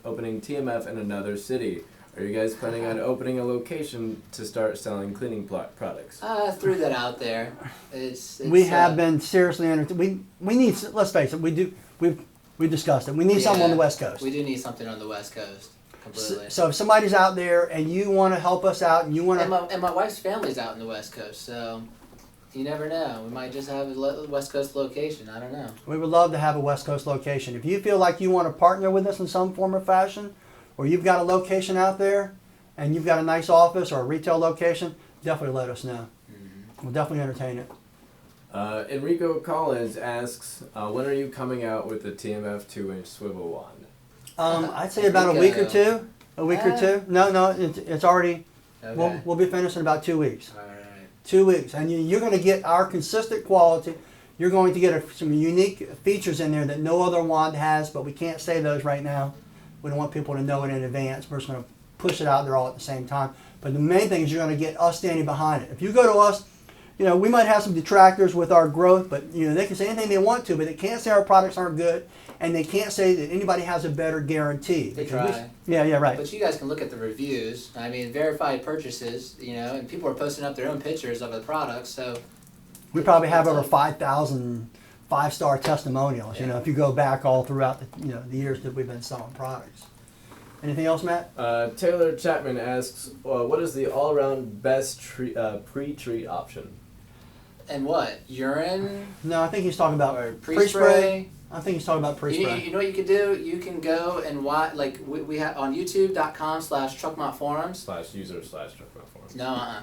opening TMF in another city. Are you guys planning on opening a location to start selling cleaning products? Threw that out there. It's We have been seriously we need, let's face it, we've discussed it. We need something on the West Coast. We do need something on the West Coast. Completely. So if somebody's out there and you want to help us out and you want to... And my wife's family's out in the West Coast, so you never know. We might just have a West Coast location. I don't know. We would love to have a West Coast location. If you feel like you want to partner with us in some form or fashion, or you've got a location out there and you've got a nice office or a retail location, definitely let us know. Mm-hmm. We'll definitely entertain it. Enrico Collins asks, when are you coming out with the TMF 2-inch swivel wand? I'd say about a week or two. A week or two. No, it's already, Okay. we'll be finished in about 2 weeks. All right. 2 weeks. And you're going to get our consistent quality. You're going to get some unique features in there that no other wand has, but we can't say those right now. We don't want people to know it in advance. We're just going to push it out there all at the same time. But the main thing is you're going to get us standing behind it. If you go to us, you know, we might have some detractors with our growth, but you know, they can say anything they want to, but they can't say our products aren't good, and they can't say that anybody has a better guarantee. They try. Yeah, right. But you guys can look at the reviews. I mean, verified purchases, you know, and people are posting up their own pictures of the products, so. We probably have over 5,000 five-star testimonials, you know, if you go back all throughout the years that we've been selling products. Anything else, Matt? Taylor Chapman asks, what is the all-around best pre-treat option? And what? Urine? No, I think he's talking about Or pre-spray. pre-spray? I think he's talking about pre-spray. You know what you can do? You can go and watch, like, we have on youtube.com/truckmountforums. /user/truckmount forums. No,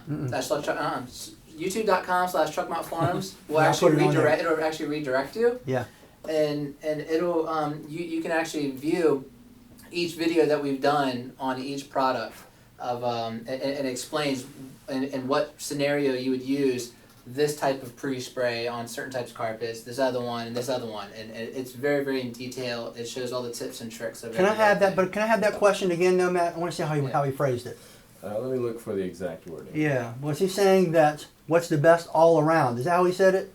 youtube.com/truckmountforums will Yeah, I'll actually put it on there. it'll actually redirect you. Yeah. And it'll you can actually view each video that we've done on each product of and it explains in what scenario you would use this type of pre-spray on certain types of carpets, this other one, and this other one, and it's very, very in detail. It shows all the tips and tricks of it. Can I have that? But can I have that question again, though, Matt? I want to see how he phrased it. Let me look for the exact wording. Yeah. Was he saying that what's the best all around? Is that how he said it?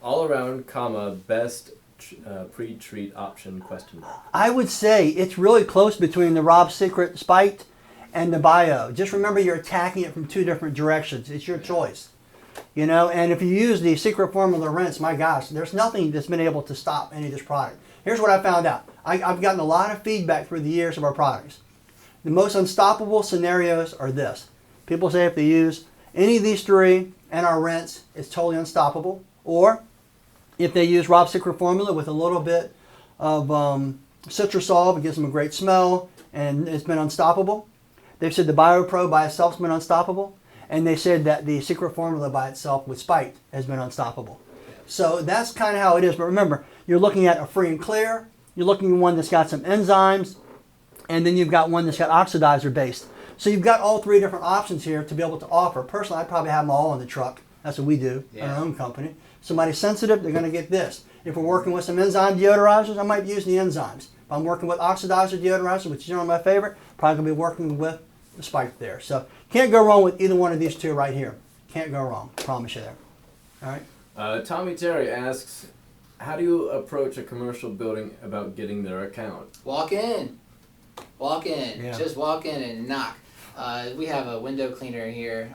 All around, comma, best pre-treat option, question mark. I would say it's really close between the Rob Secret Spiked and the Bio. Just remember you're attacking it from two different directions. It's your choice. You know, and if you use the Secret Formula rinse, my gosh, there's nothing that's been able to stop any of this product. Here's what I found out. I've gotten a lot of feedback through the years of our products. The most unstoppable scenarios are this. People say if they use any of these three and our rinse, it's totally unstoppable. Or if they use Rob Secret Formula with a little bit of Citrusolve, it gives them a great smell and it's been unstoppable. They've said the BioPro by itself has been unstoppable. And they said that the Secret Formula by itself with Spiked has been unstoppable. So that's kind of how it is. But remember, you're looking at a free and clear. You're looking at one that's got some enzymes. And then you've got one that's got oxidizer based. So you've got all three different options here to be able to offer. Personally, I'd probably have them all in the truck. That's what we do in our own company. Somebody's sensitive, they're going to get this. If we're working with some enzyme deodorizers, I might be using the enzymes. If I'm working with oxidizer deodorizers, which is generally my favorite, probably going to be working with the Spike there. So can't go wrong with either one of these two right here. Can't go wrong. Promise you there. All right. Tommy Terry asks, how do you approach a commercial building about getting their account? Walk in. Yeah. Just walk in and knock. We have a window cleaner here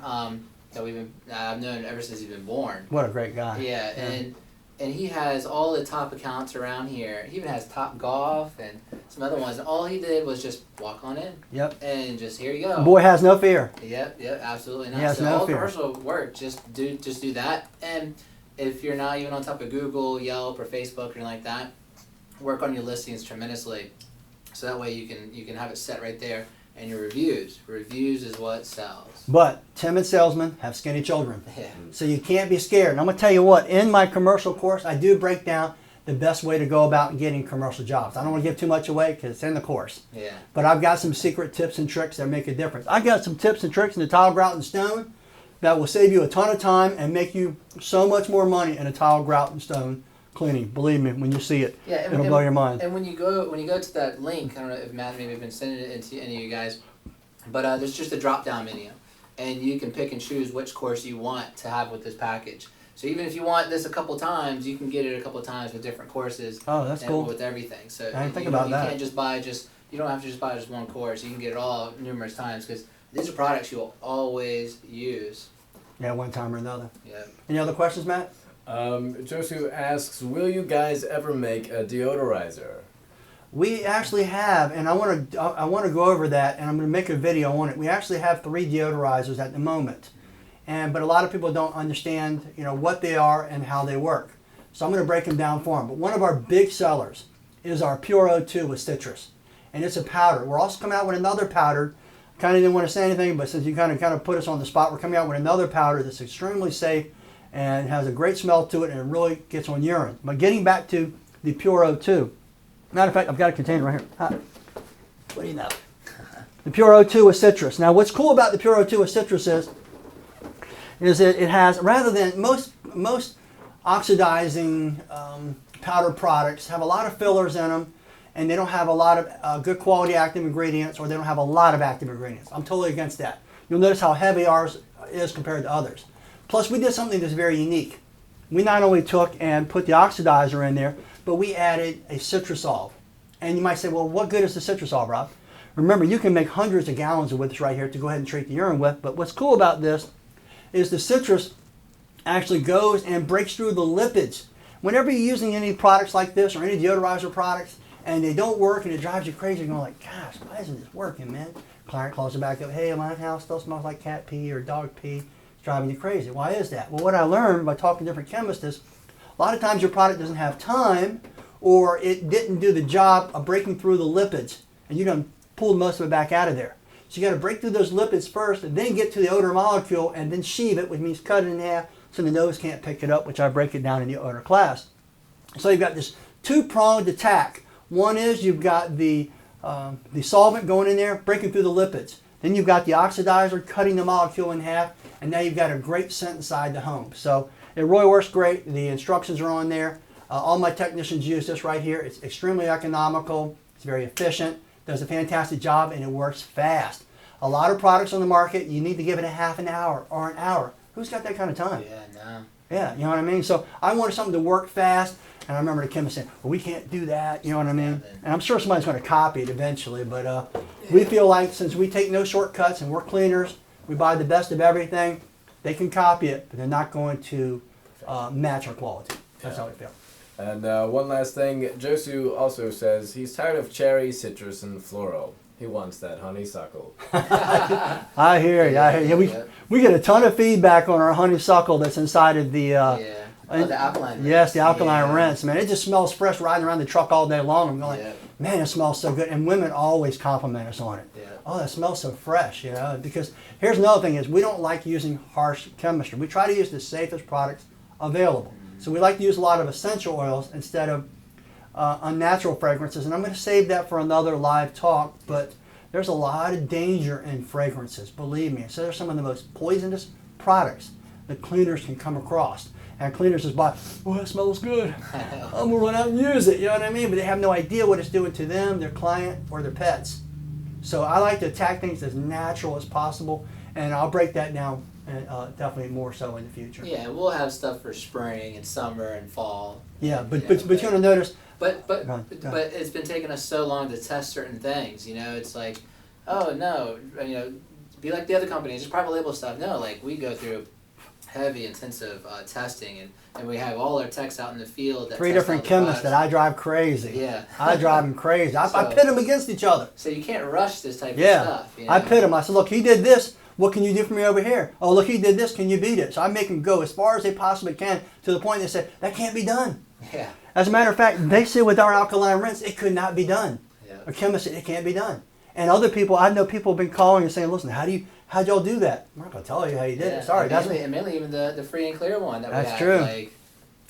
that I've known ever since he's been born. What a great guy. Yeah, and he has all the top accounts around here. He even has Top Golf and some other ones. And all he did was just walk on in. Yep. And just here you go. Boy has no fear. Yep, absolutely not. He has so no all fear. commercial work, just do that. And if you're not even on top of Google, Yelp, or Facebook, or anything like that, work on your listings tremendously. So that way you can have it set right there. And your reviews. Reviews is what sells. But timid salesmen have skinny children. Yeah. So you can't be scared. And I'm going to tell you what, in my commercial course, I do break down the best way to go about getting commercial jobs. I don't want to give too much away because it's in the course. Yeah. But I've got some secret tips and tricks that make a difference. I got some tips and tricks in the tile, grout, and stone that will save you a ton of time and make you so much more money in a tile, grout, and stone cleaning. Believe me, when you see it, it'll blow your mind. And when you go to that link, I don't know if Matt maybe been sending it into any of you guys, but there's just a drop down menu, and you can pick and choose which course you want to have with this package. So even if you want this a couple times, you can get it a couple times with different courses. Oh, that's cool. With everything. So I didn't think about that. You can't just buy you don't have to just buy just one course. You can get it all numerous times because these are products you will always use. Yeah, one time or another. Yeah. Any other questions, Matt? Josu asks, will you guys ever make a deodorizer? We actually have, and I want to go over that, and I'm going to make a video on it. We actually have 3 deodorizers at the moment, but a lot of people don't understand, what they are and how they work. So I'm going to break them down for them. But one of our big sellers is our Pure O2 with citrus, and it's a powder. We're also coming out with another powder. Kind of didn't want to say anything, but since you kind of put us on the spot, we're coming out with another powder that's extremely safe and has a great smell to it, and it really gets on urine. But getting back to the Pure O2, matter of fact, I've got a container right here. What do you know? The Pure O2 with citrus. Now, what's cool about the Pure O2 with citrus is that it has, rather than most oxidizing powder products have a lot of fillers in them, and they don't have a lot of good quality active ingredients, or they don't have a lot of active ingredients. I'm totally against that. You'll notice how heavy ours is compared to others. Plus, we did something that's very unique. We not only took and put the oxidizer in there, but we added a citrusol. And you might say, well, what good is the citrusol, Rob? Remember, you can make hundreds of gallons of this right here to go ahead and treat the urine with. But what's cool about this is the citrus actually goes and breaks through the lipids. Whenever you're using any products like this or any deodorizer products, and they don't work and it drives you crazy, you're going like, gosh, why isn't this working, man? Client calls you back up, hey, my house still smells like cat pee or dog pee. Driving you crazy. Why is that? Well, what I learned by talking to different chemists is a lot of times your product doesn't have time, or it didn't do the job of breaking through the lipids, and you done pulled most of it back out of there. So you got to break through those lipids first, and then get to the odor molecule, and then sheave it, which means cut it in half so the nose can't pick it up, which I break it down in the odor class. So you've got this 2-pronged attack. One is you've got the solvent going in there, breaking through the lipids. Then you've got the oxidizer cutting the molecule in half, and now you've got a great scent inside the home. So it really works great. The instructions are on there. All my technicians use this right here. It's extremely economical. It's very efficient. Does a fantastic job, and it works fast. A lot of products on the market, you need to give it a half an hour or an hour. Who's got that kind of time? Yeah, no. Yeah, you know what I mean? So I wanted something to work fast, and I remember the chemist saying, well, we can't do that, you know what I mean? And I'm sure somebody's going to copy it eventually, but we feel like since we take no shortcuts and we're cleaners, we buy the best of everything, they can copy it, but they're not going to match our quality. That's how we feel. And one last thing, Josu also says he's tired of cherry, citrus, and floral. He wants that honeysuckle. I hear you. I hear you. We get a ton of feedback on our honeysuckle that's inside of the... the alkaline rinse. Yes, the alkaline rinse. Man, it just smells fresh riding around the truck all day long. I'm going, Yep. man, it smells so good. And women always compliment us on it. Yeah. Oh, that smells so fresh, because here's another thing is we don't like using harsh chemistry. We try to use the safest products available. So we like to use a lot of essential oils instead of unnatural fragrances. And I'm going to save that for another live talk, but there's a lot of danger in fragrances, believe me. So they're some of the most poisonous products that cleaners can come across. And cleaners just buy, oh, that smells good. I'm going to run out and use it, you know what I mean? But they have no idea what it's doing to them, their client, or their pets. So I like to attack things as natural as possible, and I'll break that down definitely more so in the future. Yeah, we'll have stuff for spring and summer and fall. Yeah, but you're going to notice. But Go on. it's been taking us so long to test certain things. It's like, oh no, be like the other companies, just private label stuff. No, like we go through heavy, intensive testing, and we have all our techs out in the field. That 3 different chemists that I drive crazy. Yeah. I drive them crazy. I pit them against each other. So you can't rush this type of Yeah. stuff. You know? I pit them. I said, look, he did this. What can you do for me over here? Oh, look, he did this. Can you beat it? So I make them go as far as they possibly can to the point they say, that can't be done. Yeah. As a matter of fact, they said with our alkaline rinse, it could not be done. Yeah. A chemist said, it can't be done. And other people, I know people have been calling and saying, listen, how'd y'all do that? I'm not going to tell you how you did it. Sorry. And mainly even the free and clear one that we That's had. true. Like,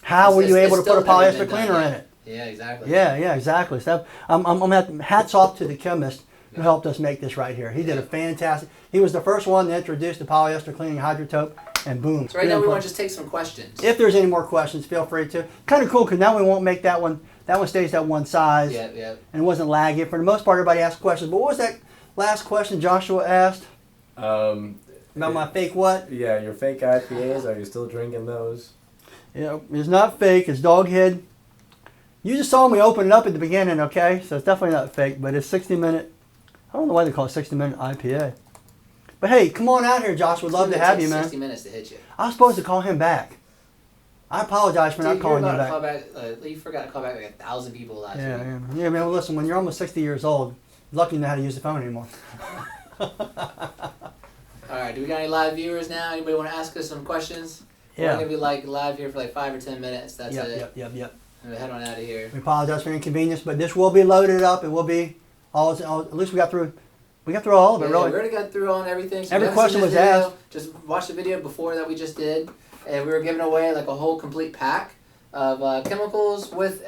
how were you able to put a still never polyester been cleaner done in yet. it? Yeah, exactly. Yeah, exactly. So hats off to the chemist who helped us make this right here. He did a fantastic. He was the first one to introduce the polyester cleaning hydrotope, and boom. So right now we want to just take some questions. If there's any more questions, feel free to. Kind of cool because now we won't make that one. That one stays that one size. Yeah. And it wasn't laggy. For the most part, everybody asked questions. But what was that last question Joshua asked? About my fake what? Yeah, your fake IPAs, are you still drinking those? Yeah, it's not fake. It's Doghead. You just saw me open it up at the beginning, okay? So it's definitely not fake, but it's 60-minute. I don't know why they call it 60-minute IPA. But hey, come on out here, Josh. We'd love to have you, man. 60 minutes to hit you. I was supposed to call him back. I apologize for not calling you back. You forgot to call back like 1,000 people last week. Yeah, man. Well, listen, when you're almost 60 years old, you're lucky you know how to use the phone anymore. All right, do we got any live viewers now? Anybody want to ask us some questions? Yeah. We're going to be like live here for like 5 or 10 minutes. That's it. Yep. And we head on out of here. We apologize for the inconvenience, but this will be loaded up. It will be at least we got through all of it, really. We already got through on everything. So every question was video, asked. Just watch the video before that we just did, and we were giving away like a whole complete pack of chemicals with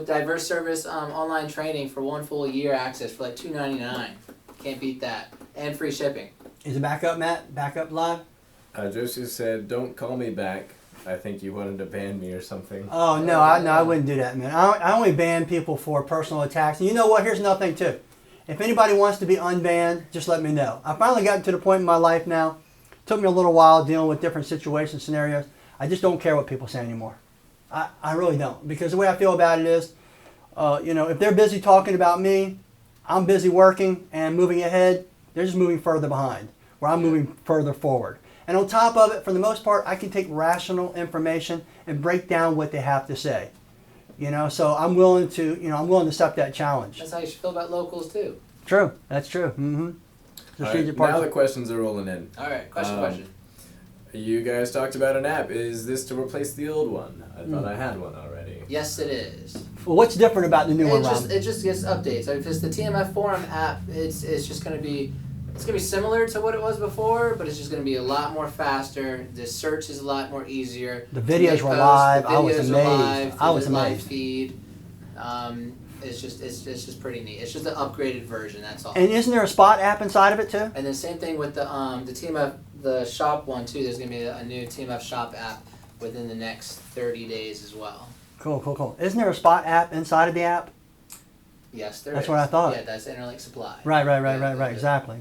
diverse service online training for 1 full year access for like $2.99. Can't beat that, and free shipping. Is it back up, Matt? Back up live? Josie said, don't call me back. I think you wanted to ban me or something. Oh, no, I wouldn't do that, man. I only ban people for personal attacks. And you know what? Here's another thing, too. If anybody wants to be unbanned, just let me know. I finally gotten to the point in my life now. It took me a little while dealing with different situations, scenarios. I just don't care what people say anymore. I really don't. Because the way I feel about it is, if they're busy talking about me, I'm busy working and moving ahead. They're just moving further behind, where I'm moving further forward. And on top of it, for the most part, I can take rational information and break down what they have to say. So I'm willing to accept that challenge. That's how you should feel about locals too. True, that's true. Mm-hmm. All right, now the questions are rolling in. All right, question. You guys talked about an app. Is this to replace the old one? I thought I had one already. Yes, it is. Well, what's different about the new one, Rob? It just gets updates. So if it's the TMF Forum app, it's just going to be similar to what it was before, but it's just going to be a lot more faster. The search is a lot more easier. The videos were live. The I was videos amazed. are live. The live feed. It's just pretty neat. It's just an upgraded version. That's all. And isn't there a Spot app inside of it too? And the same thing with the TMF the shop one too. There's going to be a new TMF shop app within the next 30 days as well. Cool. Isn't there a Spot app inside of the app? Yes, there That's is. what I thought. Yeah, that's Interlink Supply. Right. Yeah, Exactly.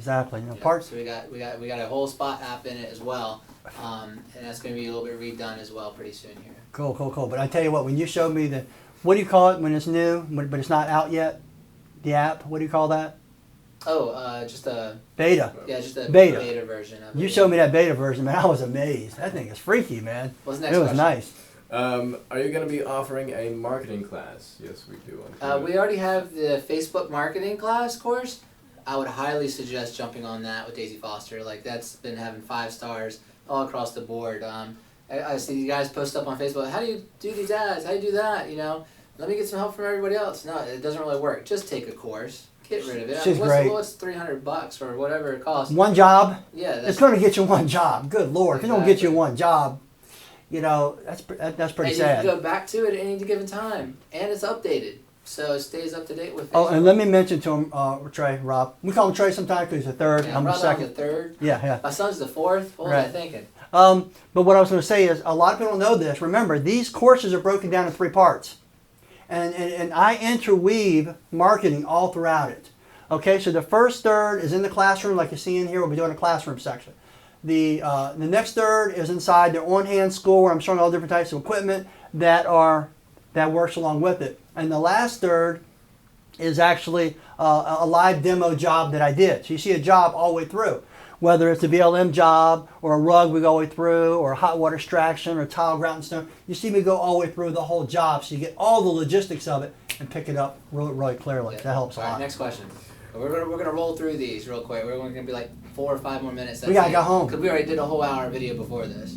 Parts. So we got a whole Spot app in it as well, and that's going to be a little bit redone as well pretty soon here. Cool. But I tell you what, when you showed me what do you call it when it's new, but it's not out yet? The app. What do you call that? Oh, just a beta. Yeah, just a beta version of it. You showed me that beta version, man. I was amazed. That thing is freaky, man. What's the next It was question? nice. Are you going to be offering a marketing class? Yes, we do. We already have the Facebook marketing class course. I would highly suggest jumping on that with Daisy Foster. Like, that's been having 5 stars all across the board. I see you guys post up on Facebook, how do you do these ads? How do you do that? Let me get some help from everybody else. No, it doesn't really work. Just take a course. Get rid of it. She's great. What's $300 or whatever it costs? One job? Yeah. It's going to get you one job. Good Lord. If it don't get you one job, that's pretty sad. And you can go back to it at any given time. And it's updated. So it stays up to date with Facebook. Oh, and let me mention to him, Rob. We call him Trey sometimes because he's the third. Yeah, I'm the second. The third. Yeah. My son's the fourth. What was I thinking? But what I was going to say is, a lot of people don't know this. Remember, these courses are broken down in 3 parts. And I interweave marketing all throughout it. Okay, so the first third is in the classroom, like you see in here. We'll be doing a classroom section. The next third is inside the on-hand school, where I'm showing all different types of equipment that works along with it. And the last third is actually a live demo job that I did. So you see a job all the way through. whether it's a VLM job or a rug we go all the way through, or a hot water extraction or tile grout and stone. You see me go all the way through the whole job, so you get all the logistics of it and pick it up really, really clearly. Yeah. That helps a All right, lot. next question. We're gonna roll through these real quick. We're only gonna be like 4 or 5 more minutes. We gotta go home. Because we already did a whole hour video before this.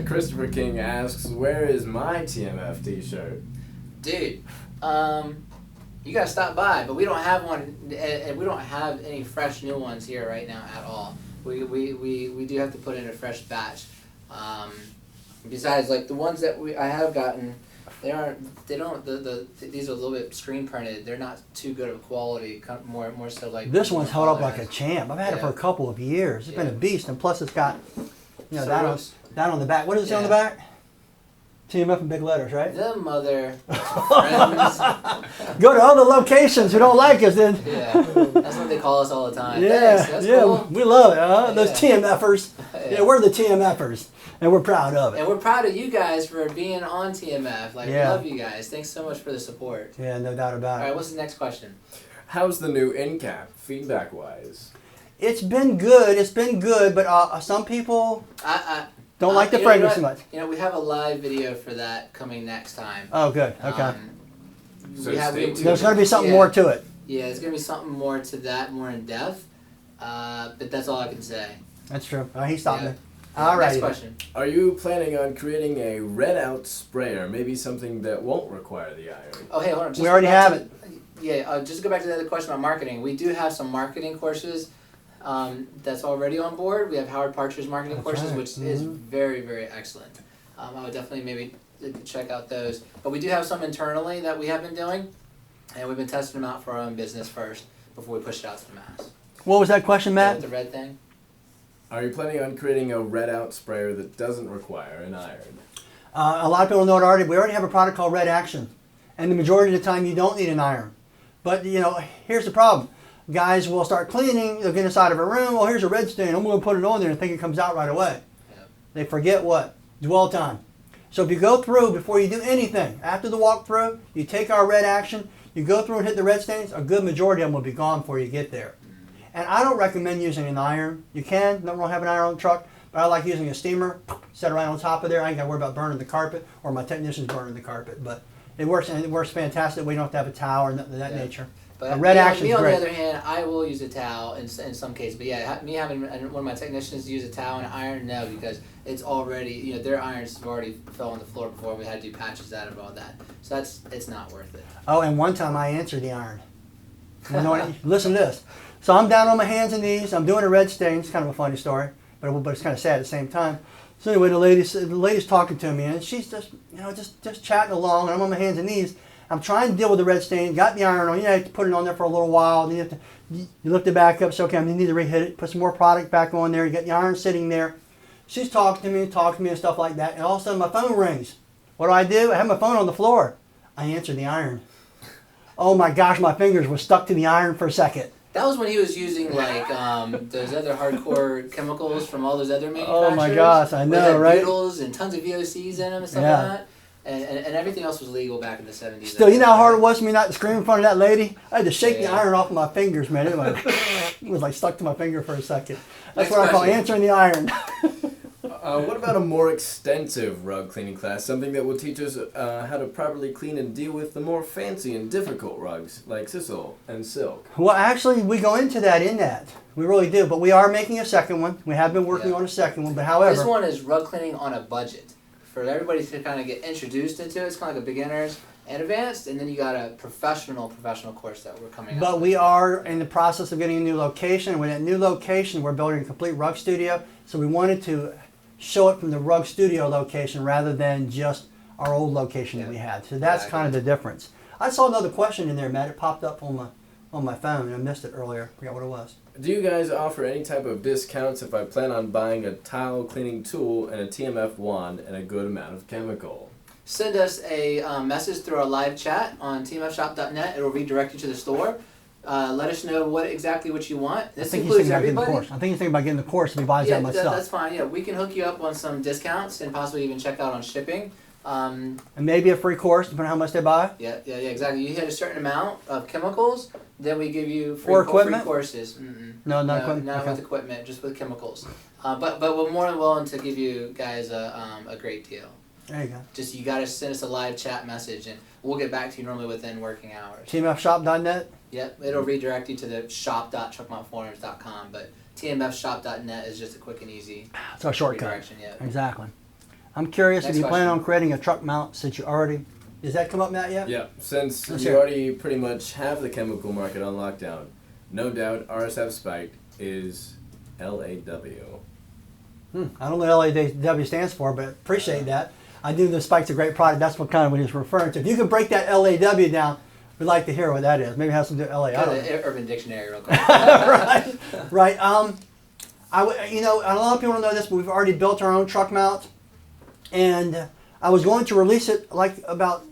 Christopher King asks, where is my TMF t-shirt? Dude, you gotta stop by, but we don't have one, and we don't have any fresh new ones here right now at all. We do have to put in a fresh batch. Besides, like the ones that I have gotten, these are a little bit screen printed. They're not too good of quality. More so like This one's held up like a champ. I've had it for a couple of years. It's been a beast, and plus it's got, you know, that on the back. What does it say on the back? TMF in big letters, right? Them mother friends. Go to other locations who don't like us, then. Yeah, that's what they call us all the time. Yeah, Thanks, that's yeah, cool. we love it, huh? Those Yeah. TMFers. Yeah, we're the TMFers, and we're proud of it. And we're proud of you guys for being on TMF. Like, we love you guys. Thanks so much for the support. Yeah, no doubt about All it. right, what's the next question? How's the new end cap, feedback-wise? It's been good, but some people I don't like the you know fragrance what? too much. You know, we have a live video for that coming next time. Oh, good. Okay. So stay tuned. There's going to be something more to it. Yeah, it's going to be something more to that, more in depth. But that's all I can say. That's true. He stopped me. Yeah, All right. Next question. Are you planning on creating a red-out sprayer, maybe something that won't require the iron? Oh, hey, hold on. Just We already go back have to it. Yeah, just go back to the other question about marketing. We do have some marketing courses that's already on board. We have Howard Parcher's marketing courses, right. which is very, very excellent. I would definitely maybe check out those. But we do have some internally that we have been doing, and we've been testing them out for our own business first before we push it out to the mass. What was that question, Matt? The red thing? Are you planning on creating a red-out sprayer that doesn't require an iron? A lot of people know it already. We already have a product called Red Action, and the majority of the time you don't need an iron. But you know, here's the problem. Guys will start cleaning, they'll get inside of a room, oh, here's a red stain, I'm going to put it on there and think it comes out right away. Yep. They forget what? Dwell time. So if you go through, before you do anything, after the walkthrough, you take our Red Action, you go through and hit the red stains, a good majority of them will be gone before you get there. And I don't recommend using an iron. You can, don't have an iron on the truck, but I like using a steamer, set it right on top of there. I ain't got to worry about burning the carpet, or my technicians burning the carpet. But it works, and it works fantastic. We don't have to have a towel or nothing of that nature. But Red me, Action's me on great. the other hand, I will use a towel in some cases. But yeah, me having one of my technicians use a towel and iron, no, because it's already, you know, their irons have already fell on the floor before. We had to do patches out of all that. So it's not worth it. Oh, and one time I answered the iron. You know what, listen to this. So I'm down on my hands and knees. I'm doing a red stain. It's kind of a funny story, but it's kind of sad at the same time. So anyway, the lady's talking to me, and she's just, you know, just chatting along, and I'm on my hands and knees. I'm trying to deal with the red stain. Got the iron on. You know, you have to put it on there for a little while. Then you lift it back up. So okay, I need to re-hit it. Put some more product back on there. You get the iron sitting there. She's talking to me and stuff like that. And all of a sudden my phone rings. What do? I have my phone on the floor. I answered the iron. Oh my gosh, my fingers were stuck to the iron for a second. That was when he was using like those other hardcore chemicals from all those other manufacturers. Oh my gosh, I know, They had right? Beetles and tons of VOCs in them and stuff like that. And everything else was legal back in the 70s. Still, you know how hard it was for me not to scream in front of that lady? I had to shake the Yeah. iron off of my fingers, man. It was like stuck to my finger for a second. That's Next what I call question. answering the iron. What about a more extensive rug cleaning class? Something that will teach us how to properly clean and deal with the more fancy and difficult rugs, like sisal and silk. Well, actually, we go into that. We really do. But we are making a second one. We have been working on a second one. But however, This one is rug cleaning on a budget. For everybody to kind of get introduced into it, it's kind of like a beginner's and advanced, and then you got a professional course that we're coming up but with. we are in the process of getting a new location. With that new location, we're building a complete rug studio. So we wanted to show it from the rug studio location rather than just our old location that we had. So that's kind of the difference. I saw another question in there, Matt. It popped up on my phone, and I missed it earlier. I forgot what it was. Do you guys offer any type of discounts if I plan on buying a tile cleaning tool and a TMF wand and a good amount of chemical? Send us a message through our live chat on tmfshop.net. It will redirect you to the store. Let us know exactly what you want. This I think he's includes thinking about getting the everybody. course. I think he's thinking about getting the course if he buys that much stuff. That's fine. Yeah, we can hook you up on some discounts and possibly even check out on shipping. And maybe a free course, depending on how much they buy. Yeah, exactly. You hit a certain amount of chemicals, Then we give you Or equipment? free courses. Mm-mm. No, not equipment. Not Okay. with equipment, just with chemicals. But we're more than willing to give you guys a great deal. There you go. Just you got to send us a live chat message, and we'll get back to you normally within working hours. TMFshop.net. Yep, it'll redirect you to the shop.truckmountforums.com, but tmfshop.net is just a quick and easy It's our shortcut. redirection. Yep. Exactly. I'm curious Next if you plan question. on creating a truck mount since you already. Does that come up, Matt, yet? Yeah, since Let's you hear it. already pretty much have the chemical market on lockdown, no doubt RSF Spike is LAW. I don't know what LAW stands for, but appreciate that. I knew the Spike's a great product. That's what kind of what he's referring to. If you could break that LAW down, we'd like to hear what that is. Maybe have some LA. I Go don't to know. the Urban Dictionary real quick. Right, right. You know, a lot of people don't know this, but we've already built our own truck mount, and I was going to release it like about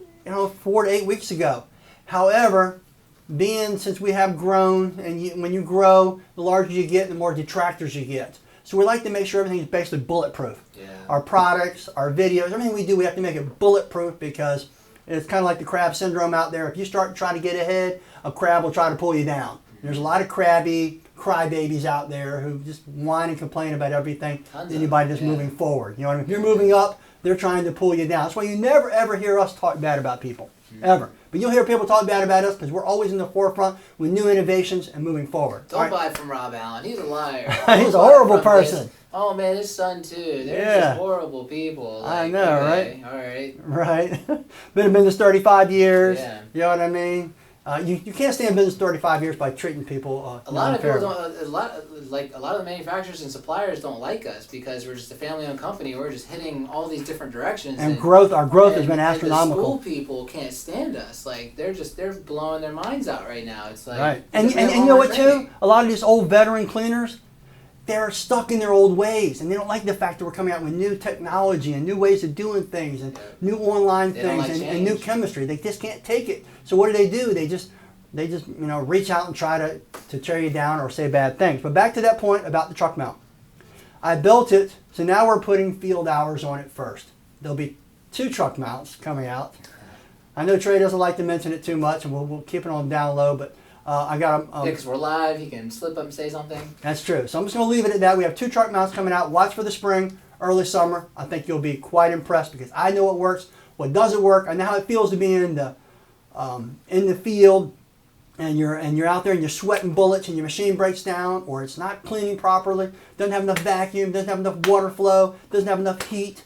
4 to 8 weeks ago. However, since we have grown, and when you grow, the larger you get, the more detractors you get. So we like to make sure everything is basically bulletproof. Yeah. Our products, our videos, everything we do, we have to make it bulletproof because it's kind of like the crab syndrome out there. If you start trying to get ahead, a crab will try to pull you down. There's a lot of crabby crybabies out there who just whine and complain about everything. Tons of Anybody them, that's yeah. moving forward. You know what I mean? If you're moving up, they're trying to pull you down. That's why you never ever hear us talk bad about people. Ever. But you'll hear people talk bad about us because we're always in the forefront with new innovations and moving forward. Don't All right? buy from Rob Allen. He's a liar. He's a Don't buy horrible from his- person. Oh man, his son too. They're Yeah. just horrible people. I Like, know, okay, all right. Right. Been in business 35 years. Yeah. You know what I mean? You can't stay in business 35 years by treating people A lot of people unfairly. don't. A lot of the manufacturers and suppliers don't like us because we're just a family-owned company. We're just hitting all these different directions. And our growth has been And the astronomical. school people can't stand us. Like they're blowing their minds out right now. It's like Right. it's And just like you know what already. too? A lot of these old veteran cleaners, they're stuck in their old ways, and they don't like the fact that we're coming out with new technology and new ways of doing things and new online They don't things like and new change. chemistry. They just can't take it. So what do? They just reach out and try to tear you down or say bad things. But back to that point about the truck mount. I built it, so now we're putting field hours on it first. There'll be 2 truck mounts coming out. I know Trey doesn't like to mention it too much, and we'll keep it on down low, but I got Yeah, because we're live. He can slip up and say something. That's true. So I'm just going to leave it at that. We have 2 truck mounts coming out. Watch for the spring, early summer. I think you'll be quite impressed because I know what works, what doesn't work. I know how it feels to be in the field, and you're out there and you're sweating bullets and your machine breaks down or it's not cleaning properly, doesn't have enough vacuum, doesn't have enough water flow, doesn't have enough heat.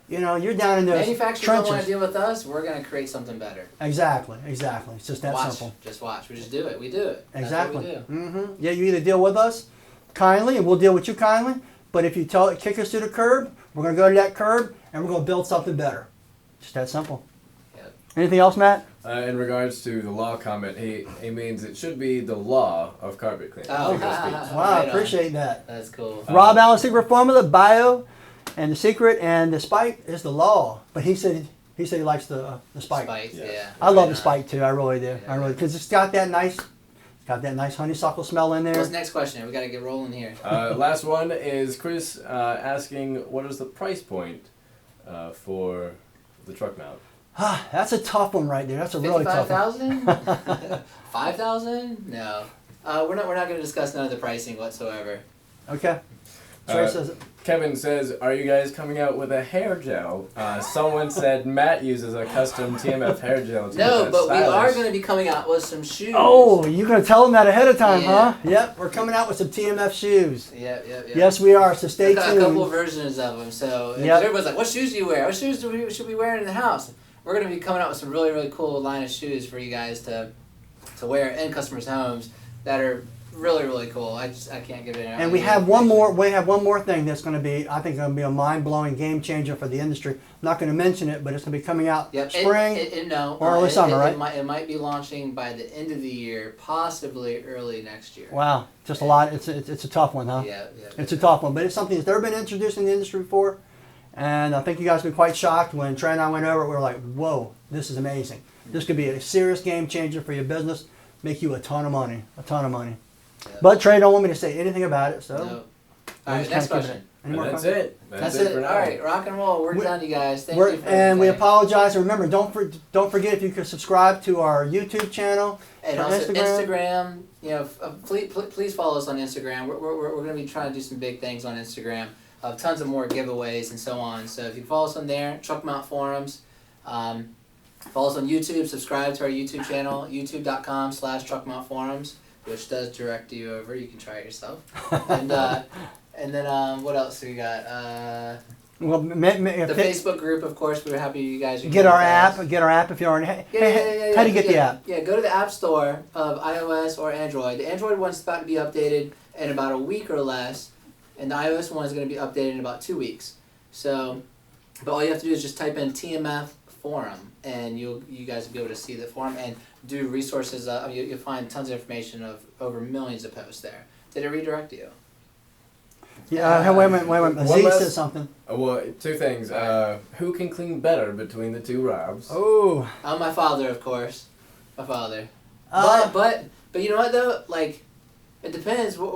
You're down in those Manufacturers trenches. don't want to deal with us. We're going to create something better. Exactly. It's just that Watch. simple. Just watch. We just do it. We do it. Exactly. That's what we do. Yeah, you either deal with us kindly and we'll deal with you kindly, but if you kick us to the curb, we're going to go to that curb and we're going to build something better. Just that simple. Yep. Anything else, Matt? In regards to the law comment, he means it should be the law of carpet cleaning. Oh, figure of speech. Wow, Right on. appreciate that. That's cool. Rob Allen's secret formula, bio, and the secret and the spike is the law. But he said he likes the spike. Spikes, Yeah. yeah. I love Right the on. spike too. I really do. I really because it's got that nice honeysuckle smell in there. What's the next question? We got to get rolling here. Last one is Chris asking, what is the price point for the truck mount? That's a tough one right there. That's a really tough one. 55,000? 5,000? No. We're not going to discuss none of the pricing whatsoever. Okay. Trey says Kevin says, are you guys coming out with a hair gel? Someone said Matt uses a custom TMF hair gel. To No, keep but that we are stylish. going to be coming out with some shoes. oh, you're going to tell them that ahead of time, Yeah. huh? Yep, we're coming out with some TMF shoes. Yep. Yes, we are, so stay A couple tuned. versions of them. So Yep. everybody's like, what shoes do you wear? What shoes should we wear in the house? We're going to be coming out with some really, really cool line of shoes for you guys to wear in customers' homes that are really, really cool. I can't give it an And we have one more thing that's going to be, I think, going to be a mind-blowing game changer for the industry. I'm not going to mention it, but it's going to be coming out Yep. spring. No, or early summer, right? It might be launching by the end of the year, possibly early next year. Wow, just a lot. It's a tough one, huh? Yeah. It's a tough one, but it's something that's never been introduced in the industry before. And I think you guys will be quite shocked when Trey and I went over it. We were like, whoa, this is amazing. This could be a serious game changer for your business, make you a ton of money. Yep. But Trey don't want me to say anything about it, so No. All right, next question. Any more That's questions? it. That's it it. for now. All right, rock and roll. We're done, you guys. Thank We're- you for and we everything. apologize. And remember, don't forget if you could subscribe to our YouTube channel And or also Instagram. You know, please follow us on Instagram. We're going to be trying to do some big things on Instagram. Tons of more giveaways and so on. So if you follow us on there, Truckmount Forums. Follow us on YouTube. Subscribe to our YouTube channel, youtube.com/truckmountforums, which does direct you over. You can try it yourself. And then what else do we got? Well, The Facebook group, of course. We're happy you guys are get our with app. us. Get our app if you're on. Yeah. How do you get the app? Yeah, go to the App Store of iOS or Android. The Android one's about to be updated in about a week or less, and the iOS one is going to be updated in about 2 weeks. So, but all you have to do is just type in TMF forum, and you guys will be able to see the forum and do resources. You'll find tons of information of over millions of posts there. Did it redirect you? Yeah. Wait a minute. One Aziz last- said something. Well, two things. Who can clean better between the two Robs? Oh. My father, of course. My father. But you know what though? Like, it depends when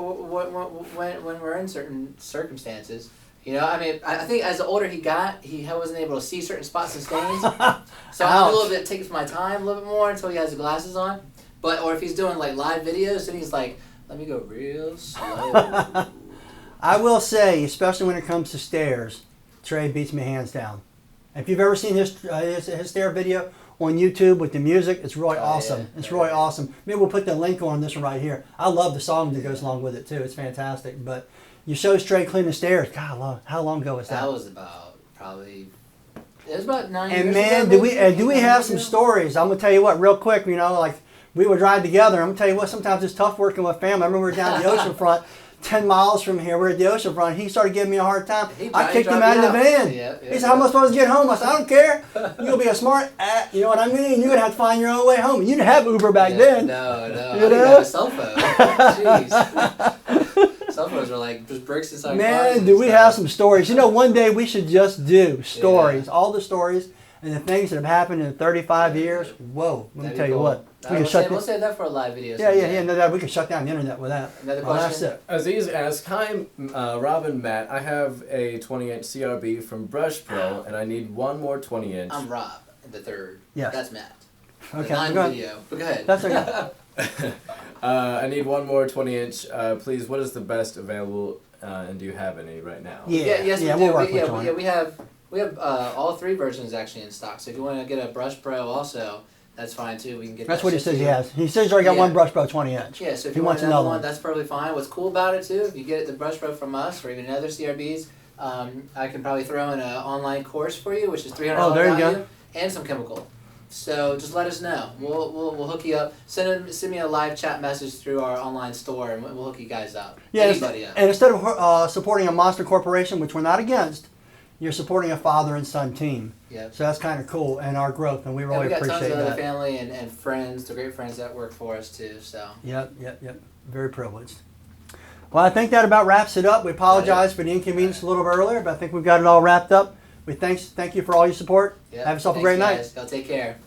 we're in certain circumstances. You know, I mean, I think as the older he got, he wasn't able to see certain spots and stains. So I'm a little bit takes my time a little bit more until he has the glasses on. Or if he's doing like live videos, then he's like, let me go real slow. I will say, especially when it comes to stairs, Trey beats me hands down. If you've ever seen his stair video on YouTube with the music, it's really awesome. Yeah. It's really awesome. Maybe we'll put the link on this one right here. I love the song that goes along with it too. It's fantastic. But you show Trey cleaning the stairs. God, how long ago was that? That was about probably. It was about 9 And years man, ago. do maybe? we have some stories? I'm gonna tell you what, real quick. You know, like we would ride together. I'm gonna tell you what. Sometimes it's tough working with family. I remember we were down at the ocean front. 10 miles from here, we're at the ocean front. He started giving me a hard time. I kicked him out of the van. He said, how am I supposed to get home? I said, I don't care. You're going to be a smart you know what I mean? You're going to have to find your own way home. You didn't have Uber back then. No. You I didn't know? have a cell phone. Jeez. Cell phones are like just bricks inside cars. Man, do we have some stories. You know, one day we should just do stories. All the stories and the things that have happened in 35 years. Whoa, let me tell you what. We'll save that for a live video. No, we can shut down the internet with that. Another Well, that's question? it. Aziz asks, hi, Rob and Matt. I have a 20-inch CRB from Brush Pro, and I need one more 20-inch. I'm Rob, the third. Yes. That's Matt. Okay, The go video. But go ahead. That's okay. I need one more 20-inch. Please, what is the best available, and do you have any right now? Yes, we we'll do. work with you on it. We have all three versions actually in stock. So if you want to get a Brush Pro also, that's fine too. We can get. That's that what he shipped says to he you. has. He says he already got one Brush Pro 20-inch. Yeah, so if He you want wants another another one, one. that's perfectly fine. What's cool about it too, if you get the Brush Pro from us or even other CRBs, I can probably throw in an online course for you, which is $300 there you value, go. and some chemical. So just let us know. We'll hook you up. Send me a live chat message through our online store, and we'll hook you guys up. Anybody up. And instead of supporting a monster corporation, which we're not against, you're supporting a father and son team. Yep. So that's kind of cool, and our growth, and we really we got appreciate tons of other that. family and friends, the great friends that work for us too. So. Yep. Very privileged. Well, I think that about wraps it up. We apologize for the inconvenience a little bit earlier, but I think we've got it all wrapped up. We thank you for all your support. Yep. Have yourself a Thanks, great night. guys. Y'all take care.